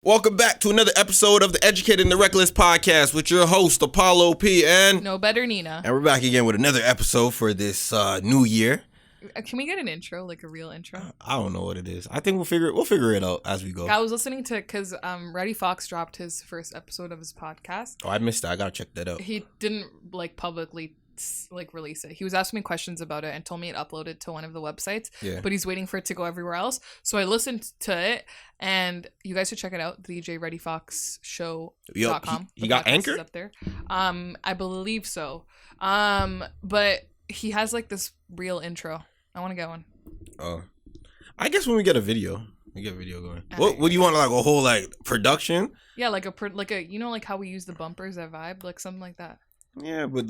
Welcome back to another episode of the Educated and the Reckless podcast with your host, Apollo P. and nobetternina. And we're back again with another episode for this new year. Can we get an intro, like a real intro? I don't know what it is. I think we'll figure it out as we go. I was listening to, because Reddy Fox dropped his first episode of his podcast. Oh, I missed that. I gotta check that out. He didn't publicly release it. He was asking me questions about it and told me it uploaded to one of the websites. Yeah. But he's waiting for it to go everywhere else. So I listened to it, and you guys should check it out. The DJ Reddy Fox Show.com. He got Anchor up there. I believe so. But he has like this real intro. I want to get one. Oh, I guess when we get a video going. What do you want, like a whole like production? Yeah, like a you know, like how we use the bumpers at Vibe, like something like that. Yeah, but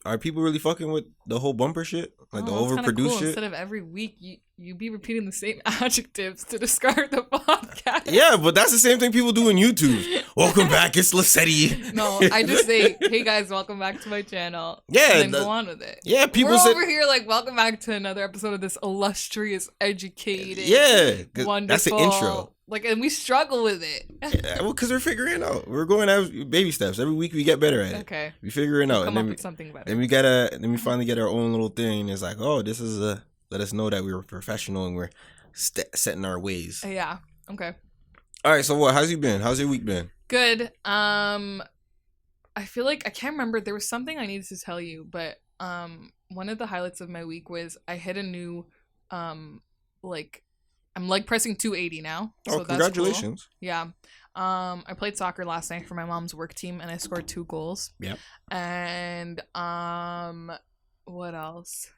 are people really fucking with the whole bumper shit? Like the overproduced cool. shit? Instead of every week, you be repeating the same adjectives to describe the podcast. Yeah, but that's the same thing people do on YouTube. Welcome back, it's Lacetti. No, I just say, hey guys, welcome back to my channel. Yeah. And then go on with it. Yeah, people We're over here like, welcome back to another episode of this illustrious, educated, wonderful. That's the intro. Like, and we struggle with it. Yeah, well, because we're figuring it out. We're going out baby steps. Every week we get better at it. Okay. We figure it out. Come up with something better. Then we finally get our own little thing. It's like, oh, this is let us know that we were professional and we're setting our ways. Yeah. Okay. All right. So what? How's you been? How's your week been? Good. I feel like I can't remember. There was something I needed to tell you, but one of the highlights of my week was I hit a new I'm leg pressing 280 now. So oh, congratulations. That's cool. Yeah. I played soccer last night for my mom's work team and I scored 2 goals. Yep. And what else?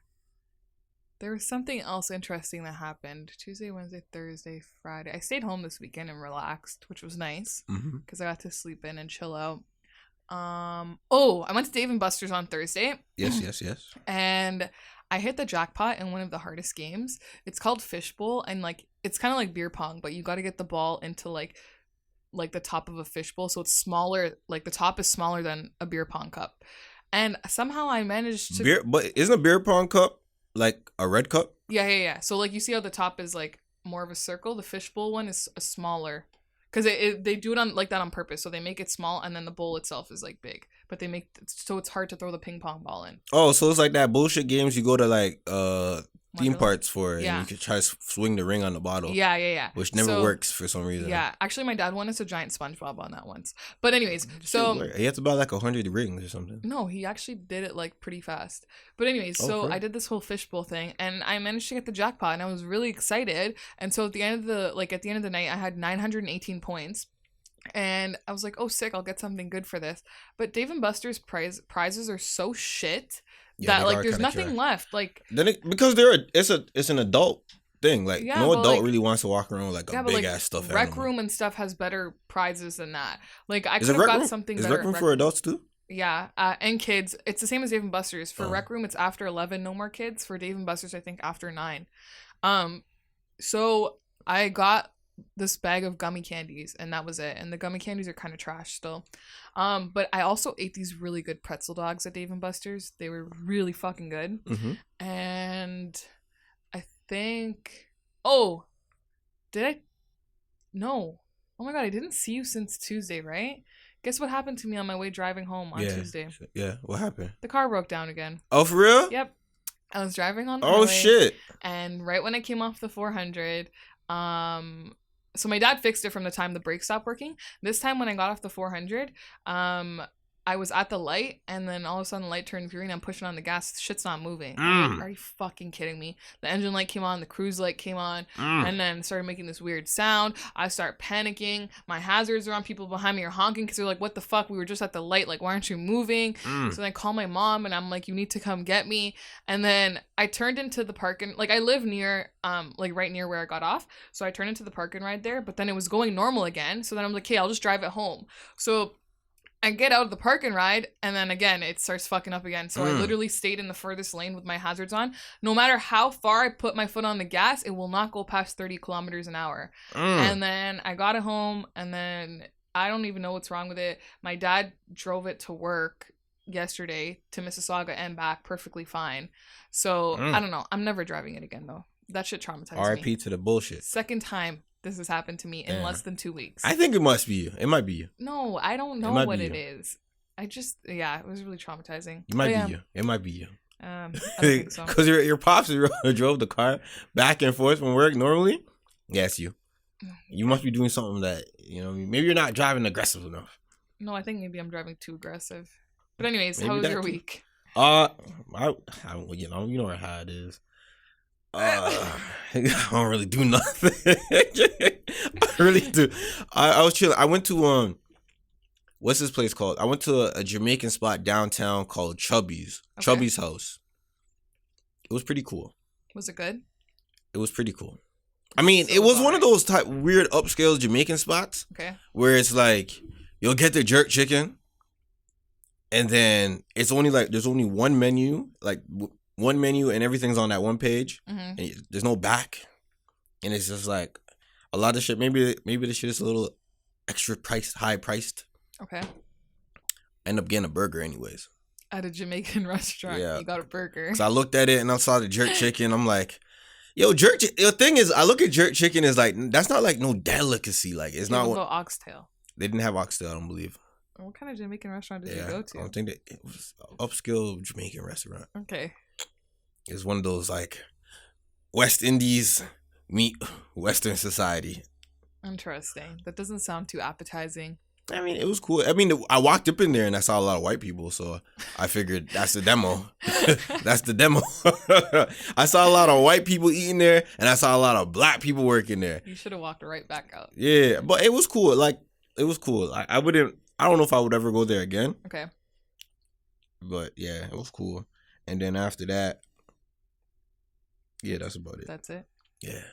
There was something else interesting that happened. Tuesday, Wednesday, Thursday, Friday. I stayed home this weekend and relaxed, which was nice because I got to sleep in and chill out. I went to Dave & Buster's on Thursday. Yes. And I hit the jackpot in one of the hardest games. It's called Fishbowl, and like it's kind of like beer pong, but you got to get the ball into like the top of a fishbowl, so it's smaller. Like the top is smaller than a beer pong cup, and somehow I managed to. But isn't a beer pong cup like a red cup? Yeah. So like you see how the top is like more of a circle. The fishbowl one is a smaller. Because they do it on like that on purpose. So they make it small and then the bowl itself is like big. But they make so it's hard to throw the ping pong ball in. Oh, so it's like that bullshit games you go to like theme parks for and you can try to swing the ring on the bottle. Yeah. Which never works for some reason. Yeah. Actually, my dad won us a giant SpongeBob on that once. But anyways, so... He had to buy like 100 rings or something. No, he actually did it like pretty fast. But anyways, I did this whole fishbowl thing and I managed to get the jackpot and I was really excited. And so at the end of the night, I had 918 points. And I was like, oh, sick, I'll get something good for this. But Dave & Buster's prizes are so shit that like there's nothing left. Like because it's an adult thing. Like no adult really wants to walk around with like a big ass stuff. Rec Room and stuff has better prizes than that. Like I could have got something better. Is Rec Room for adults too? Yeah, and kids. It's the same as Dave & Buster's. For Rec Room, it's after 11, no more kids. For Dave & Buster's, I think after 9. So I got this bag of gummy candies and that was it, and the gummy candies are kind of trash still, but I also ate these really good pretzel dogs at Dave & Buster's. They were really fucking good. And I think no, oh my god, I didn't see you since Tuesday, right? Guess what happened to me on my way driving home on Tuesday? Yeah, what happened? The car broke down again. Oh, for real? Yep. I was driving on the highway, shit. And right when I came off the 400, so my dad fixed it from the time the brakes stopped working. This time when I got off the 400, I was at the light and then all of a sudden the light turned green. I'm pushing on the gas. Shit's not moving. I'm like, are you fucking kidding me? The engine light came on. The cruise light came on. And then started making this weird sound. I start panicking. My hazards are on. People behind me are honking because they're like, what the fuck? We were just at the light. Like, why aren't you moving? So then I call my mom and I'm like, you need to come get me. And then I turned into the parking. Like I live near, like right near where I got off. So I turned into the parking ride there. But then it was going normal again. So then I'm like, okay, I'll just drive it home. So I get out of the park and ride, and then again, it starts fucking up again. So I literally stayed in the furthest lane with my hazards on. No matter how far I put my foot on the gas, it will not go past 30 kilometers an hour. And then I got it home, and then I don't even know what's wrong with it. My dad drove it to work yesterday to Mississauga and back perfectly fine. So I don't know. I'm never driving it again, though. That shit traumatized me. RIP to the bullshit. Second time this has happened to me in less than 2 weeks. I think it must be you. It might be you. No, I don't know what it is. I just, it was really traumatizing. It might be you. It might be you. I don't think so. Because your pops drove the car back and forth from work normally. Yeah, it's you. You must be doing something that, maybe you're not driving aggressive enough. No, I think maybe I'm driving too aggressive. But anyways, maybe how was your week? I you know how it is. I don't really do nothing. I really do. I was chilling. I went to what's this place called? I went to a Jamaican spot downtown called Chubby's. Okay. Chubby's house. It was pretty cool. Was it good? It was pretty cool. I mean, it was one of those type weird upscale Jamaican spots. Okay. Where it's like you'll get the jerk chicken, and then it's only like there's only one menu, and everything's on that one page. Mm-hmm. And there's no back, and it's just like a lot of shit. Maybe the shit is a little extra high priced. Okay. End up getting a burger anyways. At a Jamaican restaurant, yeah. You got a burger. So I looked at it and I saw the jerk chicken. I'm like, yo, the thing is, I look at jerk chicken as like, that's not like no delicacy. Like, it's not. Go oxtail. They didn't have oxtail, I don't believe. What kind of Jamaican restaurant did you go to? I don't think that it was an upscale Jamaican restaurant. Okay. It's one of those like West Indies meet Western society. Interesting. That doesn't sound too appetizing. I mean, it was cool. I mean, I walked up in there and I saw a lot of white people, so I figured that's the demo. That's the demo. I saw a lot of white people eating there, and I saw a lot of black people working there. You should have walked right back out. Yeah, but it was cool. Like, it was cool. I don't know if I would ever go there again. Okay. But yeah, it was cool. And then after that, yeah, that's about it. That's it? Yeah.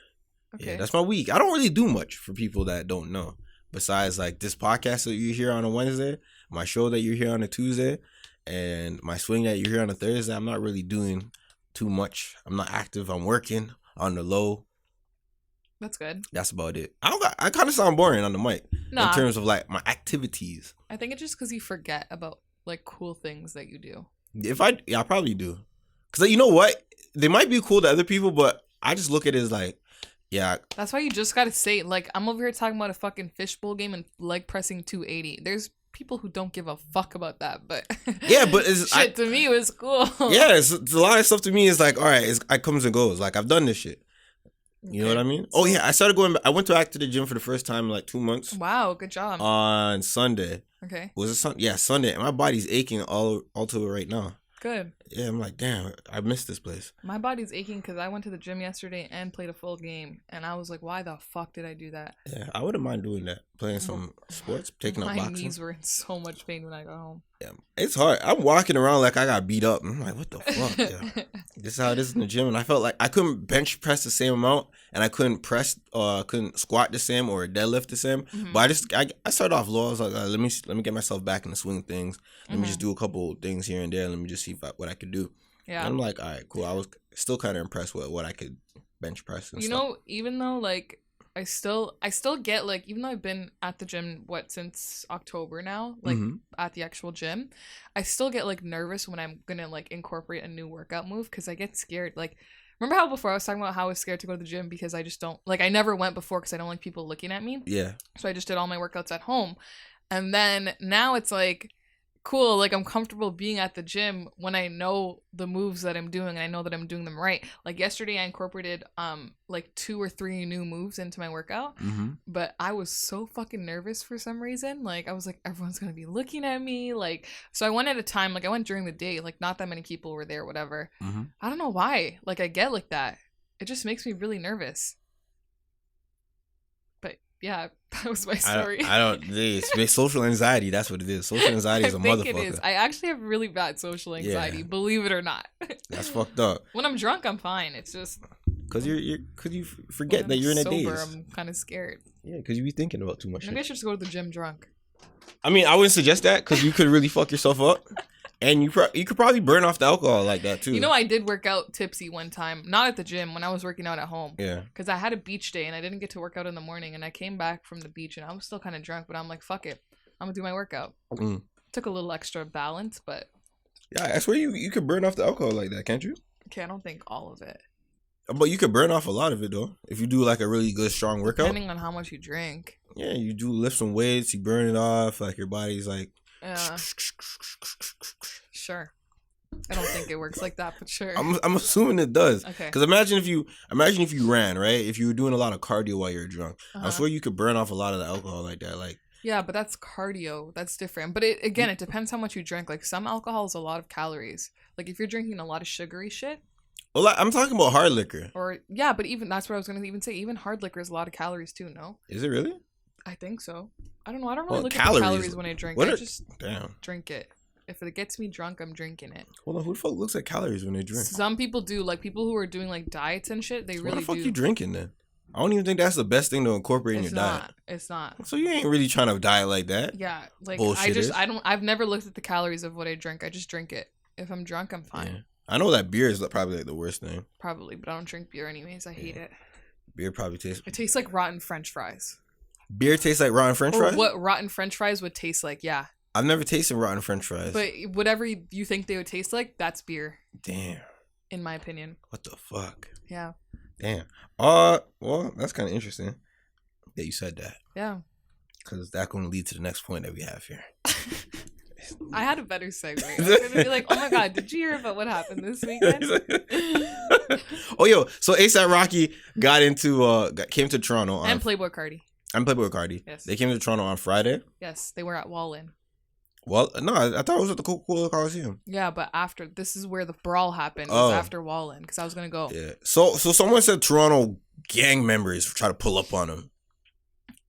Okay. Yeah, that's my week. I don't really do much for people that don't know. Besides, like, this podcast that you hear on a Wednesday, my show that you hear on a Tuesday, and my swing that you hear on a Thursday, I'm not really doing too much. I'm not active. I'm working on the low. That's good. That's about it. I kind of sound boring on the mic in terms of, like, my activities. I think it's just because you forget about, like, cool things that you do. I probably do. Because, you know what? They might be cool to other people, but I just look at it as, like, yeah. That's why you just gotta say, like, I'm over here talking about a fucking fishbowl game and leg pressing 280. There's people who don't give a fuck about that, but yeah, but it's to me it was cool. Yeah, it's a lot of stuff to me is like, all right, it comes and goes. Like, I've done this shit. You know what I mean? Oh yeah, I went back to the gym for the first time in like 2 months. Wow, good job. On Sunday. Okay. Was it Sunday? Yeah, Sunday. And my body's aching all to it right now. Good. Yeah, I'm like, damn, I missed this place. My body's aching because I went to the gym yesterday and played a full game, and I was like, why the fuck did I do that? Yeah, I wouldn't mind doing that. Playing some sports, taking up boxing. My knees were in so much pain when I got home. Yeah, it's hard. I'm walking around like I got beat up. I'm like, what the fuck? Yeah. This is how it is in the gym, and I felt like I couldn't bench press the same amount, and I couldn't couldn't squat the same or deadlift the same. Mm-hmm. But I started off low. I was like, let me get myself back in the swing of things. Let me just do a couple things here and there. Let me just see what I could do. Yeah, and I'm like, all right, cool. I was still kind of impressed with what I could bench press and stuff. Even though like I still get like, even though I've been at the gym since October now, like at the actual gym, I still get like nervous when I'm gonna like incorporate a new workout move because I get scared. Like, remember how before I was talking about how I was scared to go to the gym because I just don't like, I never went before because I don't like people looking at me. Yeah. So I just did all my workouts at home, and then now it's like, cool, like I'm comfortable being at the gym when I know the moves that I'm doing and I know that I'm doing them right. Like yesterday I incorporated like 2 or 3 new moves into my workout, but I was so fucking nervous for some reason. Like I was like, everyone's gonna be looking at me, like, so I went at a time, like I went during the day, like not that many people were there, whatever. I don't know why, like I get like that. It just makes me really nervous. Yeah, that was my story. It's social anxiety. That's what it is. Social anxiety is a motherfucker. I think it is. I actually have really bad social anxiety, believe it or not. That's fucked up. When I'm drunk, I'm fine. It's just because you forget that you're in a daze. I'm kind of scared. Yeah, because you be thinking about too much. Maybe I should just go to the gym drunk. I mean, I wouldn't suggest that because you could really fuck yourself up. And you could probably burn off the alcohol like that too. I did work out tipsy one time. Not at the gym, when I was working out at home. Yeah. Because I had a beach day and I didn't get to work out in the morning. And I came back from the beach and I was still kind of drunk. But I'm like, fuck it. I'm going to do my workout. Took a little extra balance, but... Yeah, I swear you could burn off the alcohol like that, can't you? Okay, I don't think all of it. But you could burn off a lot of it though if you do like a really good strong workout. Depending on how much you drink. Yeah, you do lift some weights, you burn it off, like your body's like. Yeah. Sure. I don't think it works like that, but sure. I'm assuming it does. Okay. Because imagine if you ran, right? If you were doing a lot of cardio while you're drunk, I swear you could burn off a lot of the alcohol like that. Like. Yeah, but that's cardio. That's different. But it depends how much you drink. Like some alcohol is a lot of calories. Like if you're drinking a lot of sugary shit. Well, I'm talking about hard liquor. Or yeah, but even that's what I was gonna even say. Even hard liquor is a lot of calories too. No. Is it really? I think so. I don't know. I don't really look at the calories when I drink. I just drink it. If it gets me drunk, I'm drinking it. Hold on, who the fuck looks at calories when they drink? Some people do. Like people who are doing like diets and shit. They really do. What the fuck you drinking then? I don't even think that's the best thing to incorporate in your diet. It's not. So you ain't really trying to diet like that. Yeah, like I've never looked at the calories of what I drink. I just drink it. If I'm drunk, I'm fine. Yeah. I know that beer is probably like the worst thing. Probably, but I don't drink beer anyways. I hate it. Beer probably tastes. It tastes like rotten French fries. Beer tastes like rotten French fries? What rotten French fries would taste like, yeah. I've never tasted rotten French fries. But whatever you think they would taste like, that's beer. Damn. In my opinion. What the fuck? Yeah. Damn. Well, that's kind of interesting that you said that. Yeah. Because that's going to lead to the next point that we have here. I had a better segue. I was going to be like, oh my God, did you hear about what happened this weekend? Oh, yo. So A$AP Rocky came to Toronto. And Playboi Carti. And Playboi Carti. Yes. They came to Toronto on Friday. Yes. They were at Wallin. Well, no, I thought it was at the Coca-Cola Coliseum. Yeah, but this is where the brawl happened. It was after Wallin, because I was going to go. Yeah. So someone said Toronto gang members try to pull up on him.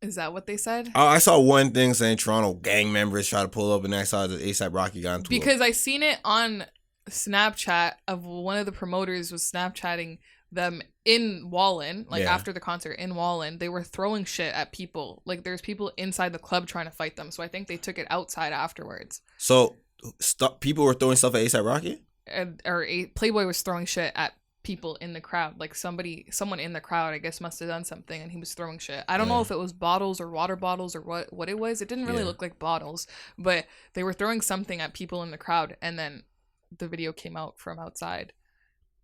Is that what they said? I saw one thing saying Toronto gang members try to pull up, and I saw that A$AP Rocky got into because I seen it on Snapchat of one of the promoters was Snapchatting them in Wallin, after the concert in Wallin. They were throwing shit at people. Like there's people inside the club trying to fight them. So I think they took it outside afterwards. So people were throwing stuff at A$AP Rocky? Playboi was throwing shit at people in the crowd. Like someone in the crowd I guess must have done something and he was throwing shit. I don't know if it was bottles or water bottles or what it was. It didn't really look like bottles, but they were throwing something at people in the crowd, and then the video came out from outside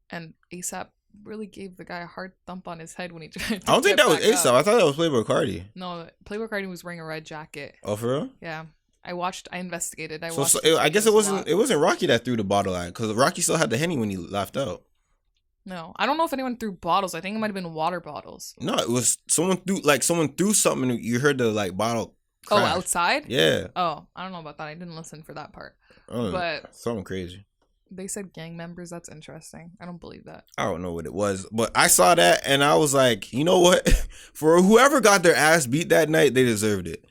and A$AP really gave the guy a hard thump on his head when he tried to I don't think that was A$AP. I thought that was Playboi Carti. No, Playboi Carti was wearing a red jacket. Oh, for real? Yeah. I investigated. I guess it wasn't Rocky that threw the bottle at, because Rocky still had the Henny when he left out. No, I don't know if anyone threw bottles. I think it might have been water bottles. No, it was someone threw something and you heard the bottle crash. Oh, outside? Yeah. Oh, I don't know about that. I didn't listen for that part. But something crazy. They said gang members. That's interesting. I don't believe that. I don't know what it was, but I saw that and I was like, you know what? For whoever got their ass beat that night, they deserved it.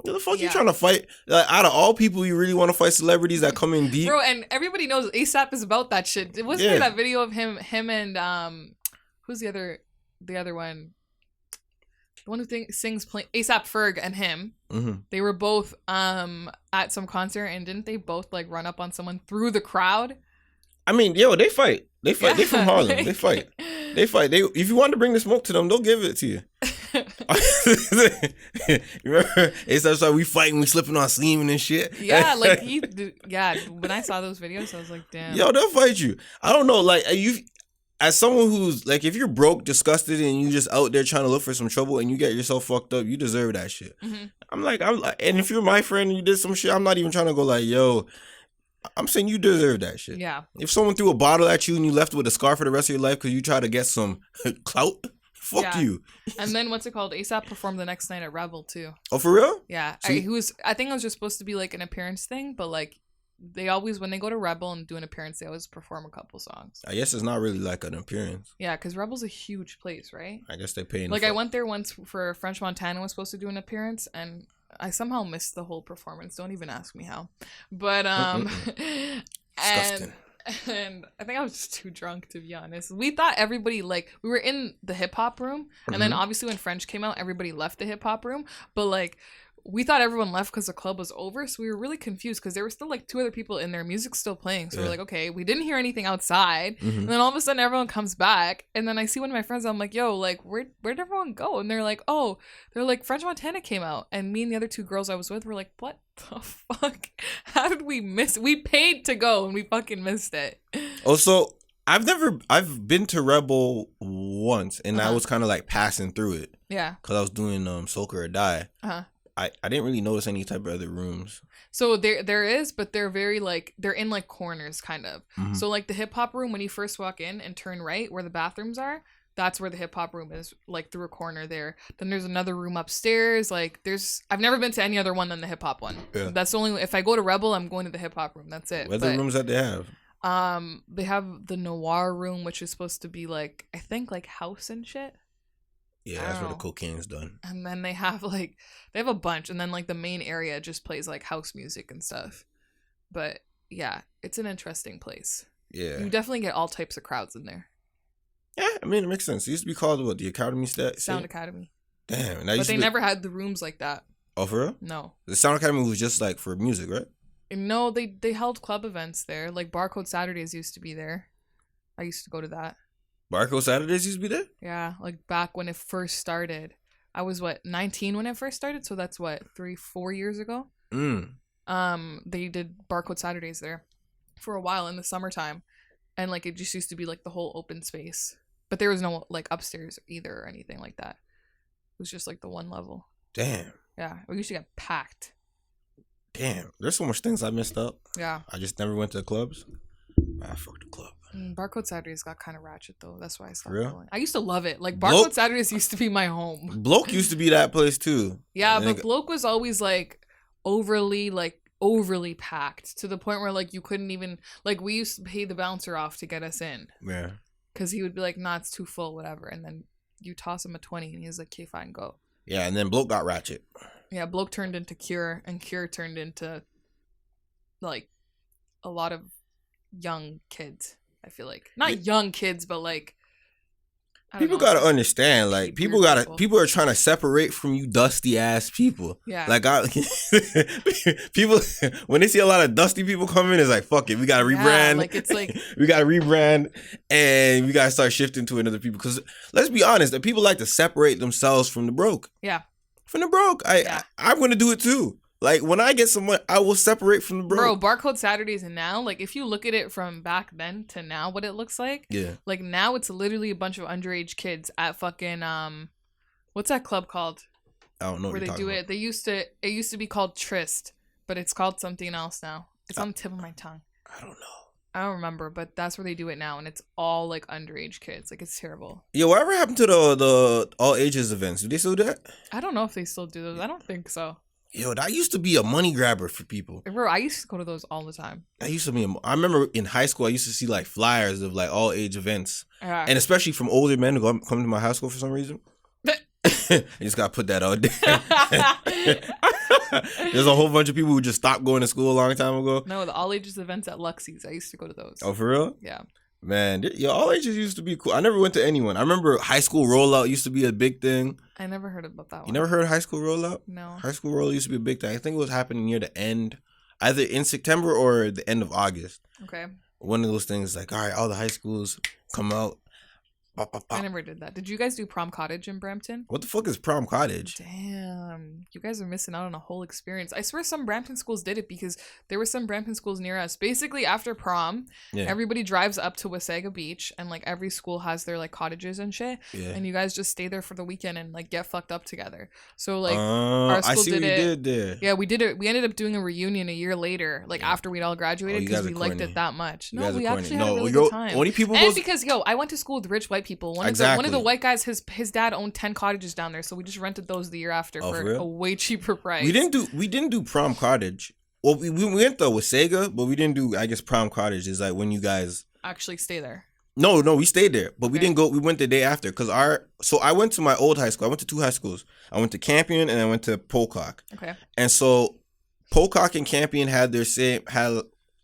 What the fuck you trying to fight? Like, out of all people, you really want to fight celebrities that come in deep? Bro, and everybody knows A$AP is about that shit. Wasn't there that video of him and who's the other one? The one who sings A$AP Ferg and him. Mm-hmm. They were both at some concert, and didn't they both run up on someone through the crowd? I mean, they fight. They fight. They from Harlem. They fight. They fight. If you want to bring the smoke to them, they'll give it to you. You remember? It's like we fighting, we slipping on semen and shit. Yeah, when I saw those videos, I was like, damn. Yo, they'll fight you. I don't know, as someone who's if you're broke, disgusted, and you just out there trying to look for some trouble and you get yourself fucked up, you deserve that shit. Mm-hmm. I'm like, and if you're my friend and you did some shit, I'm not even trying to go yo, I'm saying you deserve that shit. Yeah. If someone threw a bottle at you and you left with a scar for the rest of your life because you try to get some clout, fuck you. And then what's it called? A$AP performed the next night at Rebel too. Oh, for real? Yeah. So I think it was just supposed to be an appearance thing, but they always, when they go to Rebel and do an appearance, they always perform a couple songs. I guess it's not really an appearance. Yeah, because Rebel's a huge place, right? I guess they pay. I went there once for French Montana was supposed to do an appearance, and I somehow missed the whole performance. Don't even ask me how. But disgusting. And I think I was just too drunk, to be honest. We thought everybody we were in the hip hop room, and then obviously when French came out, everybody left the hip hop room. But we thought everyone left because the club was over, so we were really confused because there were still two other people in there. Music's still playing, so we're okay, we didn't hear anything outside. Mm-hmm. And then all of a sudden, everyone comes back, and then I see one of my friends. I'm like, "Yo, where'd everyone go?" And they're like, "Oh, French Montana came out." And me and the other two girls I was with were like, "What the fuck? How did we miss? We paid to go, and we fucking missed it." Also, I've been to Rebel once, and I was kind of like passing through it. Yeah. Because I was doing Soak or Die. Uh-huh. I didn't really notice any type of other rooms. So there is, but they're very like, they're in like corners kind of. Mm-hmm. So like the hip hop room, when you first walk in and turn right where the bathrooms are, that's where the hip hop room is, like through a corner there. Then there's another room upstairs. Like I've never been to any other one than the hip hop one. Yeah. That's the only, if I go to Rebel, I'm going to the hip hop room. That's it. What are the rooms that they have? They have the noir room, which is supposed to be like, I think like house and shit. Yeah, that's where the cocaine's done. And then they have a bunch, and then like the main area just plays like house music and stuff. But yeah, it's an interesting place. Yeah, you definitely get all types of crowds in there. Yeah, I mean, it makes sense. It used to be called what, the Academy Sound Academy. Damn, but they never had the rooms like that. Oh, for real? No. The Sound Academy was just like for music, right? No, they held club events there. Like Barcode Saturdays used to be there. I used to go to that. Barcode Saturdays used to be there? Yeah, like back when it first started. I was 19 when it first started, so that's 3-4 years ago. They did Barcode Saturdays there for a while in the summertime, and like it just used to be like the whole open space, but there was no like upstairs either or anything like that. It was just like the one level. Damn. Yeah, we used to get packed. Damn, there's so much things I missed up. Yeah. I just never went to the clubs. I fucked the club. Barcode Saturdays got kind of ratchet though. That's why I stopped going. I used to love it. Like Barcode Saturdays used to be my home. Bloke used to be that place too. Yeah, but Bloke was always like overly packed to the point where like you couldn't even, like, we used to pay the bouncer off to get us in. Yeah. Because he would be like, nah, it's too full, whatever. And then you toss him a 20 and he's like, okay, fine, go. Yeah, and then Bloke got ratchet. Yeah, Bloke turned into Cure, and Cure turned into like a lot of young kids. I feel like not young kids, but like people gotta understand. Like people are trying to separate from you dusty ass people. Yeah. Like people when they see a lot of dusty people come in, it's like fuck it, we gotta rebrand. Like it's like we gotta rebrand and we gotta start shifting to another people. Because let's be honest, that people like to separate themselves from the broke. Yeah. From the broke, I'm gonna do it too. Like, when I get someone, I will separate from the broke. Bro, Barcode Saturdays and now, like, if you look at it from back then to now, what it looks like. Yeah. Like, now it's literally a bunch of underage kids at fucking, what's that club called? I don't know where they do it. It used to be called Tryst, but it's called something else now. It's on the tip of my tongue. I don't know. I don't remember, but that's where they do it now, and it's all, like, underage kids. Like, it's terrible. Yeah, whatever happened to the all ages events? Do they still do that? I don't know if they still do those. I don't think so. Yo, that used to be a money grabber for people. Bro, I used to go to those all the time. I remember in high school, I used to see like flyers of like all age events. And especially from older men who come to my high school for some reason. I just got to put that out there. There's a whole bunch of people who just stopped going to school a long time ago. No, the all ages events at Luxie's. I used to go to those. Oh, for real? Yeah. Man, all ages used to be cool. I never went to anyone. I remember high school rollout used to be a big thing. I never heard about that one. You never heard of high school rollout? No. High school rollout used to be a big thing. I think it was happening near the end, either in September or the end of August. Okay. One of those things like, all right, all the high schools come out. Pop, pop, pop. I never did that. Did you guys do prom cottage in Brampton? What the fuck is prom cottage? Damn. You guys are missing out on a whole experience. I swear some Brampton schools did it because there were some Brampton schools near us. Basically, after prom, everybody drives up to Wasaga Beach and like every school has their like cottages and shit. Yeah. And you guys just stay there for the weekend and like get fucked up together. So like our school did it. Did yeah, we did it. We ended up doing a reunion a year later, like after we'd all graduated because we liked it that much. No, we actually had a really good time. Only people because I went to school with rich white people. One of the white guys, his dad owned 10 cottages down there, so we just rented those the year after for a way cheaper price. We didn't do prom cottage. Well, we went though with Sega, but we didn't do, I guess, prom cottage is like when you guys actually stay there. No, we stayed there, but we didn't go. We went the day after because so I went to my old high school. I went to 2 high schools. I went to Campion and I went to Pocock. Okay. And so Pocock and Campion had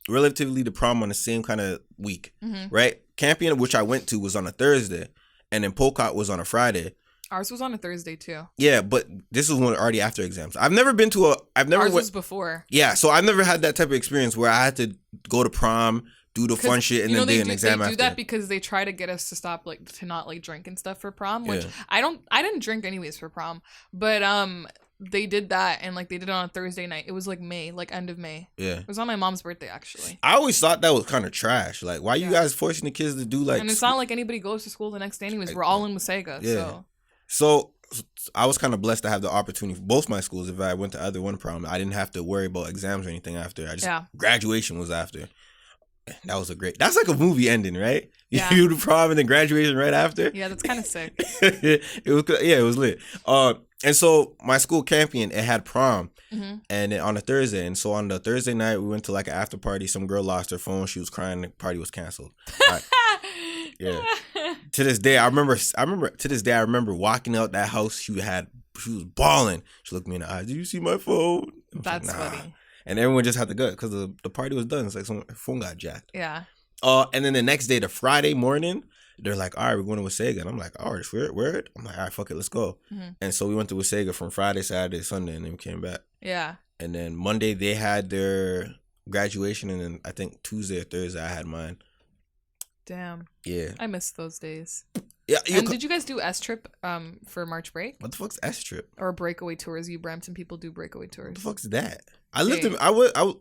relatively the prom on the same kind of week, right? Campion, which I went to, was on a Thursday, and then Pocock was on a Friday. Ours was on a Thursday too. Yeah, but this was already after exams. Ours was before. Yeah, so I've never had that type of experience where I had to go to prom, do the fun shit, and then do an exam after. They do that because they try to get us to stop to not drink and stuff for prom, which I didn't drink anyways for prom, but they did that, and like they did it on a Thursday night. It was like May, like end of May. Yeah. It was on my mom's birthday, actually. I always thought that was kind of trash. Like, why you guys forcing the kids to do like? And it's not like anybody goes to school the next day anyways. We're all in Wasaga, So I was kind of blessed to have the opportunity for both my schools. If I went to either one prom, I didn't have to worry about exams or anything after. Graduation was after. That was that's like a movie ending, right? Yeah. You do prom and then graduation right after. Yeah, that's kind of sick. It was lit. And so my school camping, it had prom, and then on a Thursday, and so on the Thursday night we went to like an after party. Some girl lost her phone. She was crying. The party was canceled. Yeah. To this day, I remember. To this day, I remember walking out that house. She was bawling. She looked me in the eyes. "Do you see my phone?" That's like, nah. Funny. And everyone just had to go because the party was done. It's like her phone got jacked. Yeah. And then the next day, the Friday morning, they're like, "All right, we're going to Wasaga." And I'm like, "All right, word." I'm like, "All right, fuck it, let's go." And so we went to Wasaga from Friday, Saturday, Sunday, and then we came back. Yeah. And then Monday they had their graduation, and then I think Tuesday or Thursday I had mine. Damn. Yeah. I miss those days. Yeah. And did you guys do S Trip for March break? What the fuck's S Trip? Or breakaway tours? You Brampton people do breakaway tours. What the fuck's that? I lived in.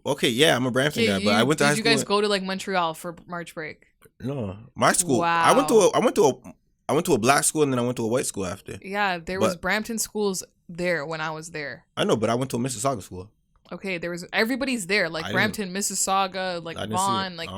Okay, yeah, I'm a Brampton guy, but I went to high school. Did you guys go to like Montreal for March break? No, my school. Wow. I went to a black school, and then I went to a white school after. Yeah, there was Brampton schools there when I was there. I know, but I went to a Mississauga school. Okay, everybody's there, like Brampton, Mississauga, like Vaughan, like.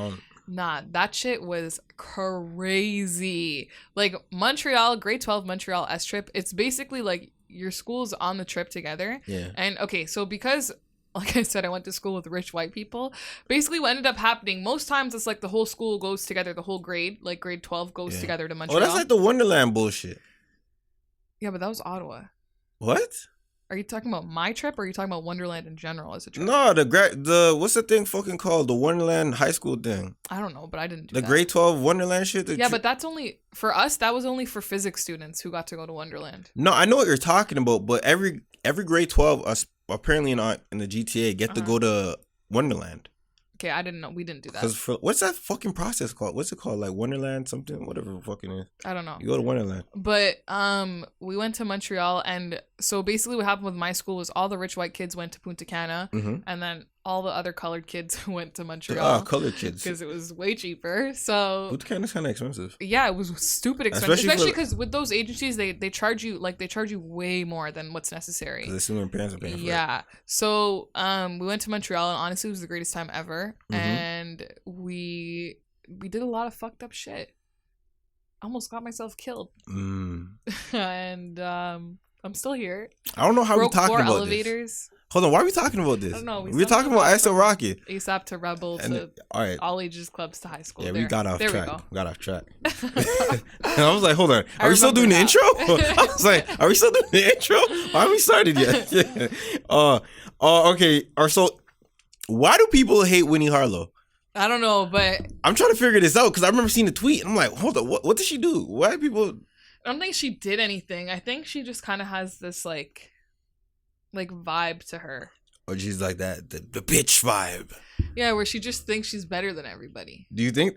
Nah, that shit was crazy. Like Montreal, grade 12 Montreal S Trip, it's basically like your school's on the trip together. Yeah. And okay, so because like I said, I went to school with rich white people. Basically what ended up happening, most times it's like the whole school goes together, the whole grade, like grade 12 goes together to Montreal. Oh, that's like the Wonderland bullshit. Yeah, but that was Ottawa. What? Are you talking about my trip or are you talking about Wonderland in general as a trip? No, the what's the thing fucking called? The Wonderland high school thing. I don't know, but I didn't do the that. grade 12 Wonderland shit? Yeah, but that's only, for us, that was only for physics students who got to go to Wonderland. No, I know what you're talking about, but every grade 12, apparently in the GTA, get to go to Wonderland. Okay, I didn't know. We didn't do that. Because what's that fucking process called? What's it called? Like Wonderland something? Whatever it fucking is. I don't know. You go to Wonderland. But we went to Montreal, and so basically what happened with my school was all the rich white kids went to Punta Cana, and then all the other colored kids went to Montreal. Oh, colored kids. Because it was way cheaper. So Punta Cana's kind of expensive. Yeah, it was stupid expensive. Especially because with those agencies, they charge you way more than what's necessary. Because they assume your parents are paying for it. Yeah. So we went to Montreal, and honestly, it was the greatest time ever. And we did a lot of fucked up shit. I almost got myself killed. And I'm still here. I don't know how we're talking about elevators. This. Hold on, why are we talking about this? I don't know. We're talking about ISO Rocky. ASAP to Rebel to all ages clubs to high school. Yeah, we got off track. We got off track. And I was like, hold on. Are we still doing the intro? I was like, are we still doing the intro? Why haven't we started yet? Okay. So why do people hate Winnie Harlow? I don't know, but I'm trying to figure this out because I remember seeing the tweet. And I'm like, hold on, what did she do? Why do people... I don't think she did anything. I think she just kind of has this like vibe to her. Or she's like that, the bitch vibe. Yeah, where she just thinks she's better than everybody. Do you think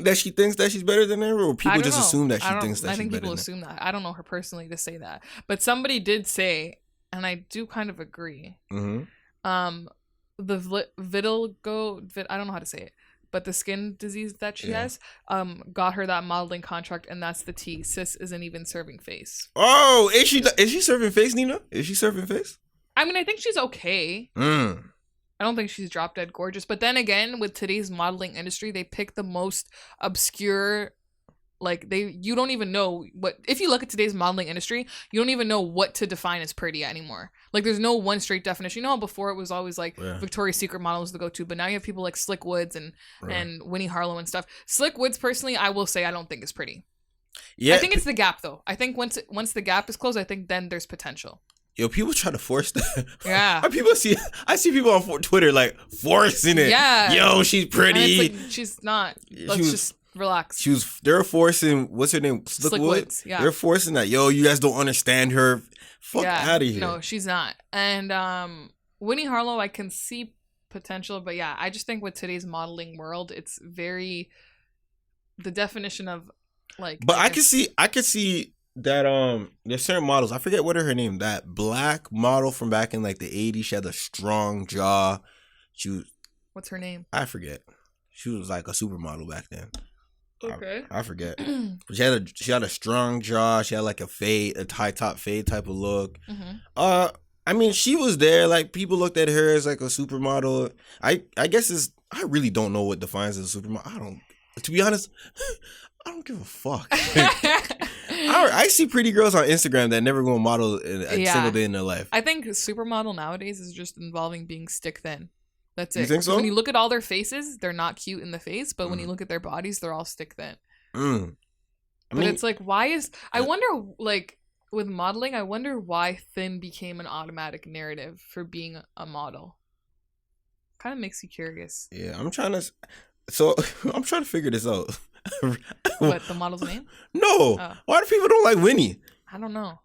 that she thinks that she's better than everyone, or people just assume that she thinks that she's better? I think people assume that. I don't know her personally to say that, but somebody did say, and I do kind of agree. The vitiligo, I don't know how to say it, but the skin disease that she has, got her that modeling contract, and that's the tea. Sis isn't even serving face. Oh, is she serving face, Nina? Is she serving face? I mean, I think she's okay. I don't think she's drop dead gorgeous. But then again, with today's modeling industry, they pick the most obscure, you don't even know what, if you look at today's modeling industry, you don't even know what to define as pretty anymore. Like, there's no one straight definition. You know, before it was always Victoria's Secret model was the go-to, but now you have people like Slick Woods and Winnie Harlow and stuff. Slick Woods, personally, I will say I don't think is pretty. Yeah, I think it's the gap, though. I think once the gap is closed, I think then there's potential. Yo, people try to force that. Yeah. I see people on Twitter forcing it. Yeah. Yo, she's pretty. And it's she's not. Let's just relax. They're forcing, what's her name? Slick Woods. Yeah. They're forcing that. Yo, you guys don't understand her. Fuck out of here. No, she's not. And Winnie Harlow, I can see potential, but yeah, I just think with today's modeling world, it's very the definition of But I could see there's certain models. I forget what her name. That black model from back in like the 80s. She had a strong jaw. She was. What's her name? I forget. She was like a supermodel back then. Okay. I forget. But she had a strong jaw. She had like a high top fade type of look. Mm-hmm. I mean, she was there. Like people looked at her as like a supermodel. I guess I really don't know what defines as a supermodel. To be honest, I don't give a fuck. I see pretty girls on Instagram that never go model a single day in their life. I think supermodel nowadays is just involving being stick thin. That's it. You think so? When you look at all their faces, they're not cute in the face, but when you look at their bodies, they're all stick thin. But it's like, I wonder, like, with modeling, I wonder why thin became an automatic narrative for being a model. Kind of makes you curious. Yeah, I'm trying to figure this out. What, the model's name? No. Oh. Why do people don't like Winnie? I don't know.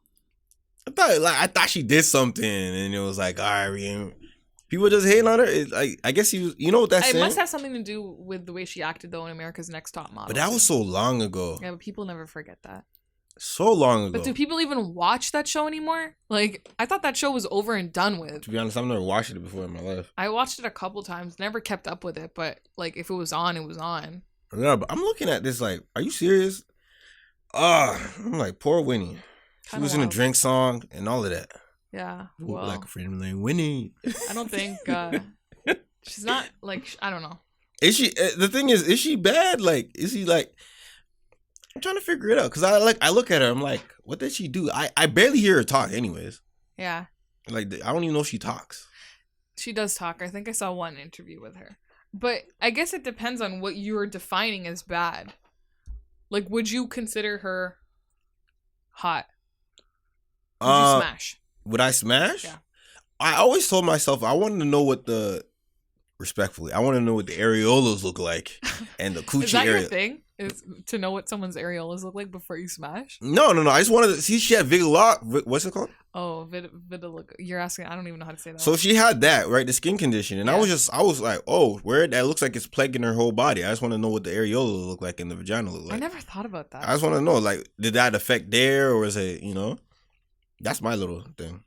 I thought she did something, and it was like, all right, people just hating on her. I guess he was. You know what that's saying? It must have something to do with the way she acted though in America's Next Top Model. But that was so long ago. Yeah, but people never forget that. So long ago. But do people even watch that show anymore? Like, I thought that show was over and done with. To be honest, I've never watched it before in my life. I watched it a couple times, never kept up with it, but like if it was on, it was on. Yeah, but I'm looking at this like, are you serious? I'm like, poor Winnie. She was in a drink song and all of that. Yeah. Well, like a friend named Winnie. I don't think she's not like, I don't know. Is she? The thing is she bad? Like, is he like? I'm trying to figure it out because I look at her. I'm like, what did she do? I barely hear her talk, anyways. Yeah. Like, I don't even know if she talks. She does talk. I think I saw one interview with her. But I guess it depends on what you are defining as bad. Like, would you consider her hot? Would you smash? Would I smash? Yeah. I always told myself I wanted to know what respectfully, I want to know what the areolas look like and the coochie Is that area. your thing? Is to know what someone's areolas look like before you smash? No. I just wanted to see she had vitiligo. What's it called? Oh, vitiligo. You're asking. I don't even know how to say that. So she had that, right? The skin condition, and yeah. I was like, oh, weird. That looks like it's plaguing her whole body. I just want to know what the areolas look like and the vagina look like. I never thought about that. I just want to know, like, did that affect there, or is it, That's my little thing.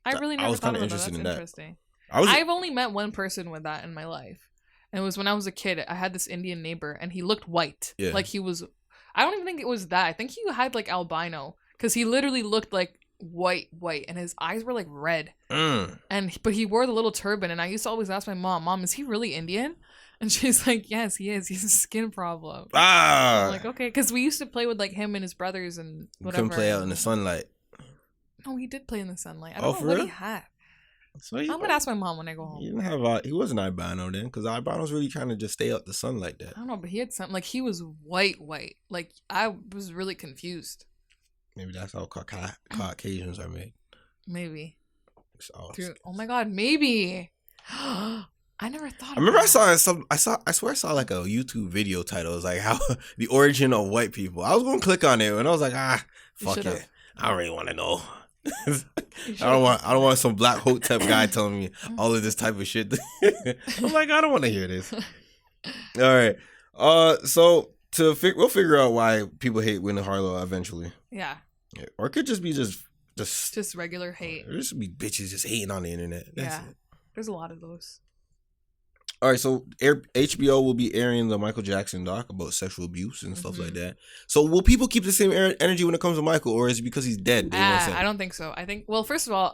I really never thought about that. That's interesting. I've only met one person with that in my life. And it was when I was a kid. I had this Indian neighbor and he looked white. Yeah. Like he was, I don't even think it was that. I think he had like albino because he literally looked like white and his eyes were like red. But he wore the little turban and I used to always ask my mom, is he really Indian? And she's like, yes, he is. He's a skin problem. I'm like, okay. Because we used to play with like him and his brothers and whatever. You couldn't play out in the sunlight. No, he did play in the sunlight. I don't know what he had. So I'm gonna ask my mom when I go home. He didn't have he wasn't albino then, because albino's really trying to just stay out the sun like that. I don't know, but he had something like he was white. Like I was really confused. Maybe that's how Caucasians are made. Maybe. Oh my god, maybe. I never thought. I remember I swear I saw like a YouTube video title. It was like how the origin of white people. I was gonna click on it and I was like, fuck it. I don't really want to know. I don't want some Black Hotep guy telling me all of this type of shit. I'm like, I don't want to hear this. All right. So we'll figure out why people hate Winnie Harlow eventually. Yeah. Or it could just be just regular hate. There just be bitches just hating on the internet. That's it. There's a lot of those. All right, so HBO will be airing the Michael Jackson doc about sexual abuse and stuff like that. So will people keep the same energy when it comes to Michael, or is it because he's dead? I don't think so. I think, well, first of all,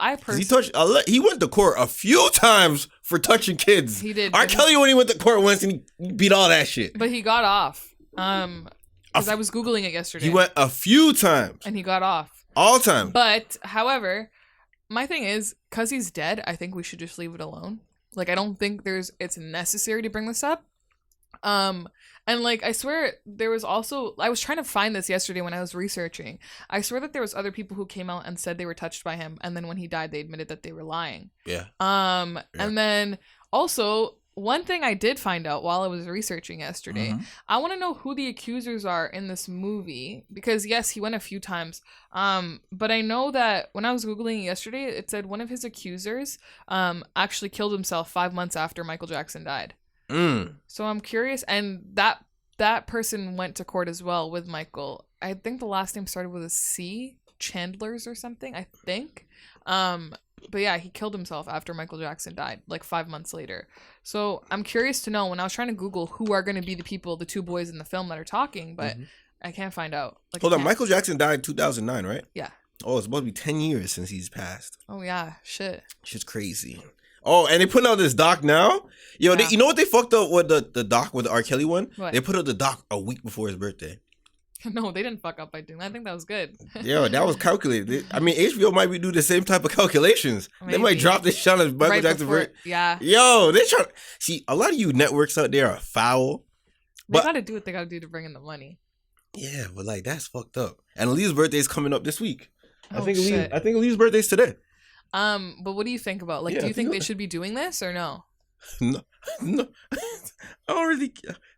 he went to court a few times for touching kids. He did. R. Kelly when he went to court once and he beat all that shit. But he got off. Because I was Googling it yesterday. He went a few times. And he got off. All time. But, however, my thing is, because he's dead, I think we should just leave it alone. Like, I don't think it's necessary to bring this up. And like, I swear there was also, I was trying to find this yesterday when I was researching. I swear that there was other people who came out and said they were touched by him. And then when he died, they admitted that they were lying. Yeah. And then also one thing I did find out while I was researching yesterday, I want to know who the accusers are in this movie, because yes, he went a few times. But I know that when I was Googling it yesterday, it said one of his accusers actually killed himself 5 months after Michael Jackson died. So I'm curious, and that person went to court as well with Michael. I think the last name started with a C, Chandler's or something, I think. But yeah, he killed himself after Michael Jackson died, like 5 months later. So I'm curious to know, when I was trying to Google who are going to be the people, the two boys in the film that are talking, but I can't find out. Like, hold on, Michael Jackson died in 2009, right? Yeah. Oh, it's supposed to be 10 years since he's passed. Oh yeah, shit. Shit's crazy. Oh, and they put out this doc now. Yo, you know what they fucked up with the doc with the R. Kelly one? What? They put out the doc a week before his birthday. No, they didn't fuck up by doing that. I think that was good. Yeah, that was calculated. I mean, HBO might be doing the same type of calculations. Maybe. They might drop this shot as Michael Jackson. Yeah. Yo, they try. See, a lot of you networks out there are foul. They gotta do what they gotta do to bring in the money. Yeah, but like that's fucked up. And Aaliyah's birthday is coming up this week. Oh, I think Aaliyah's birthday's today. But what do you think about? Like, do you think they should be doing this or no? No. I don't really.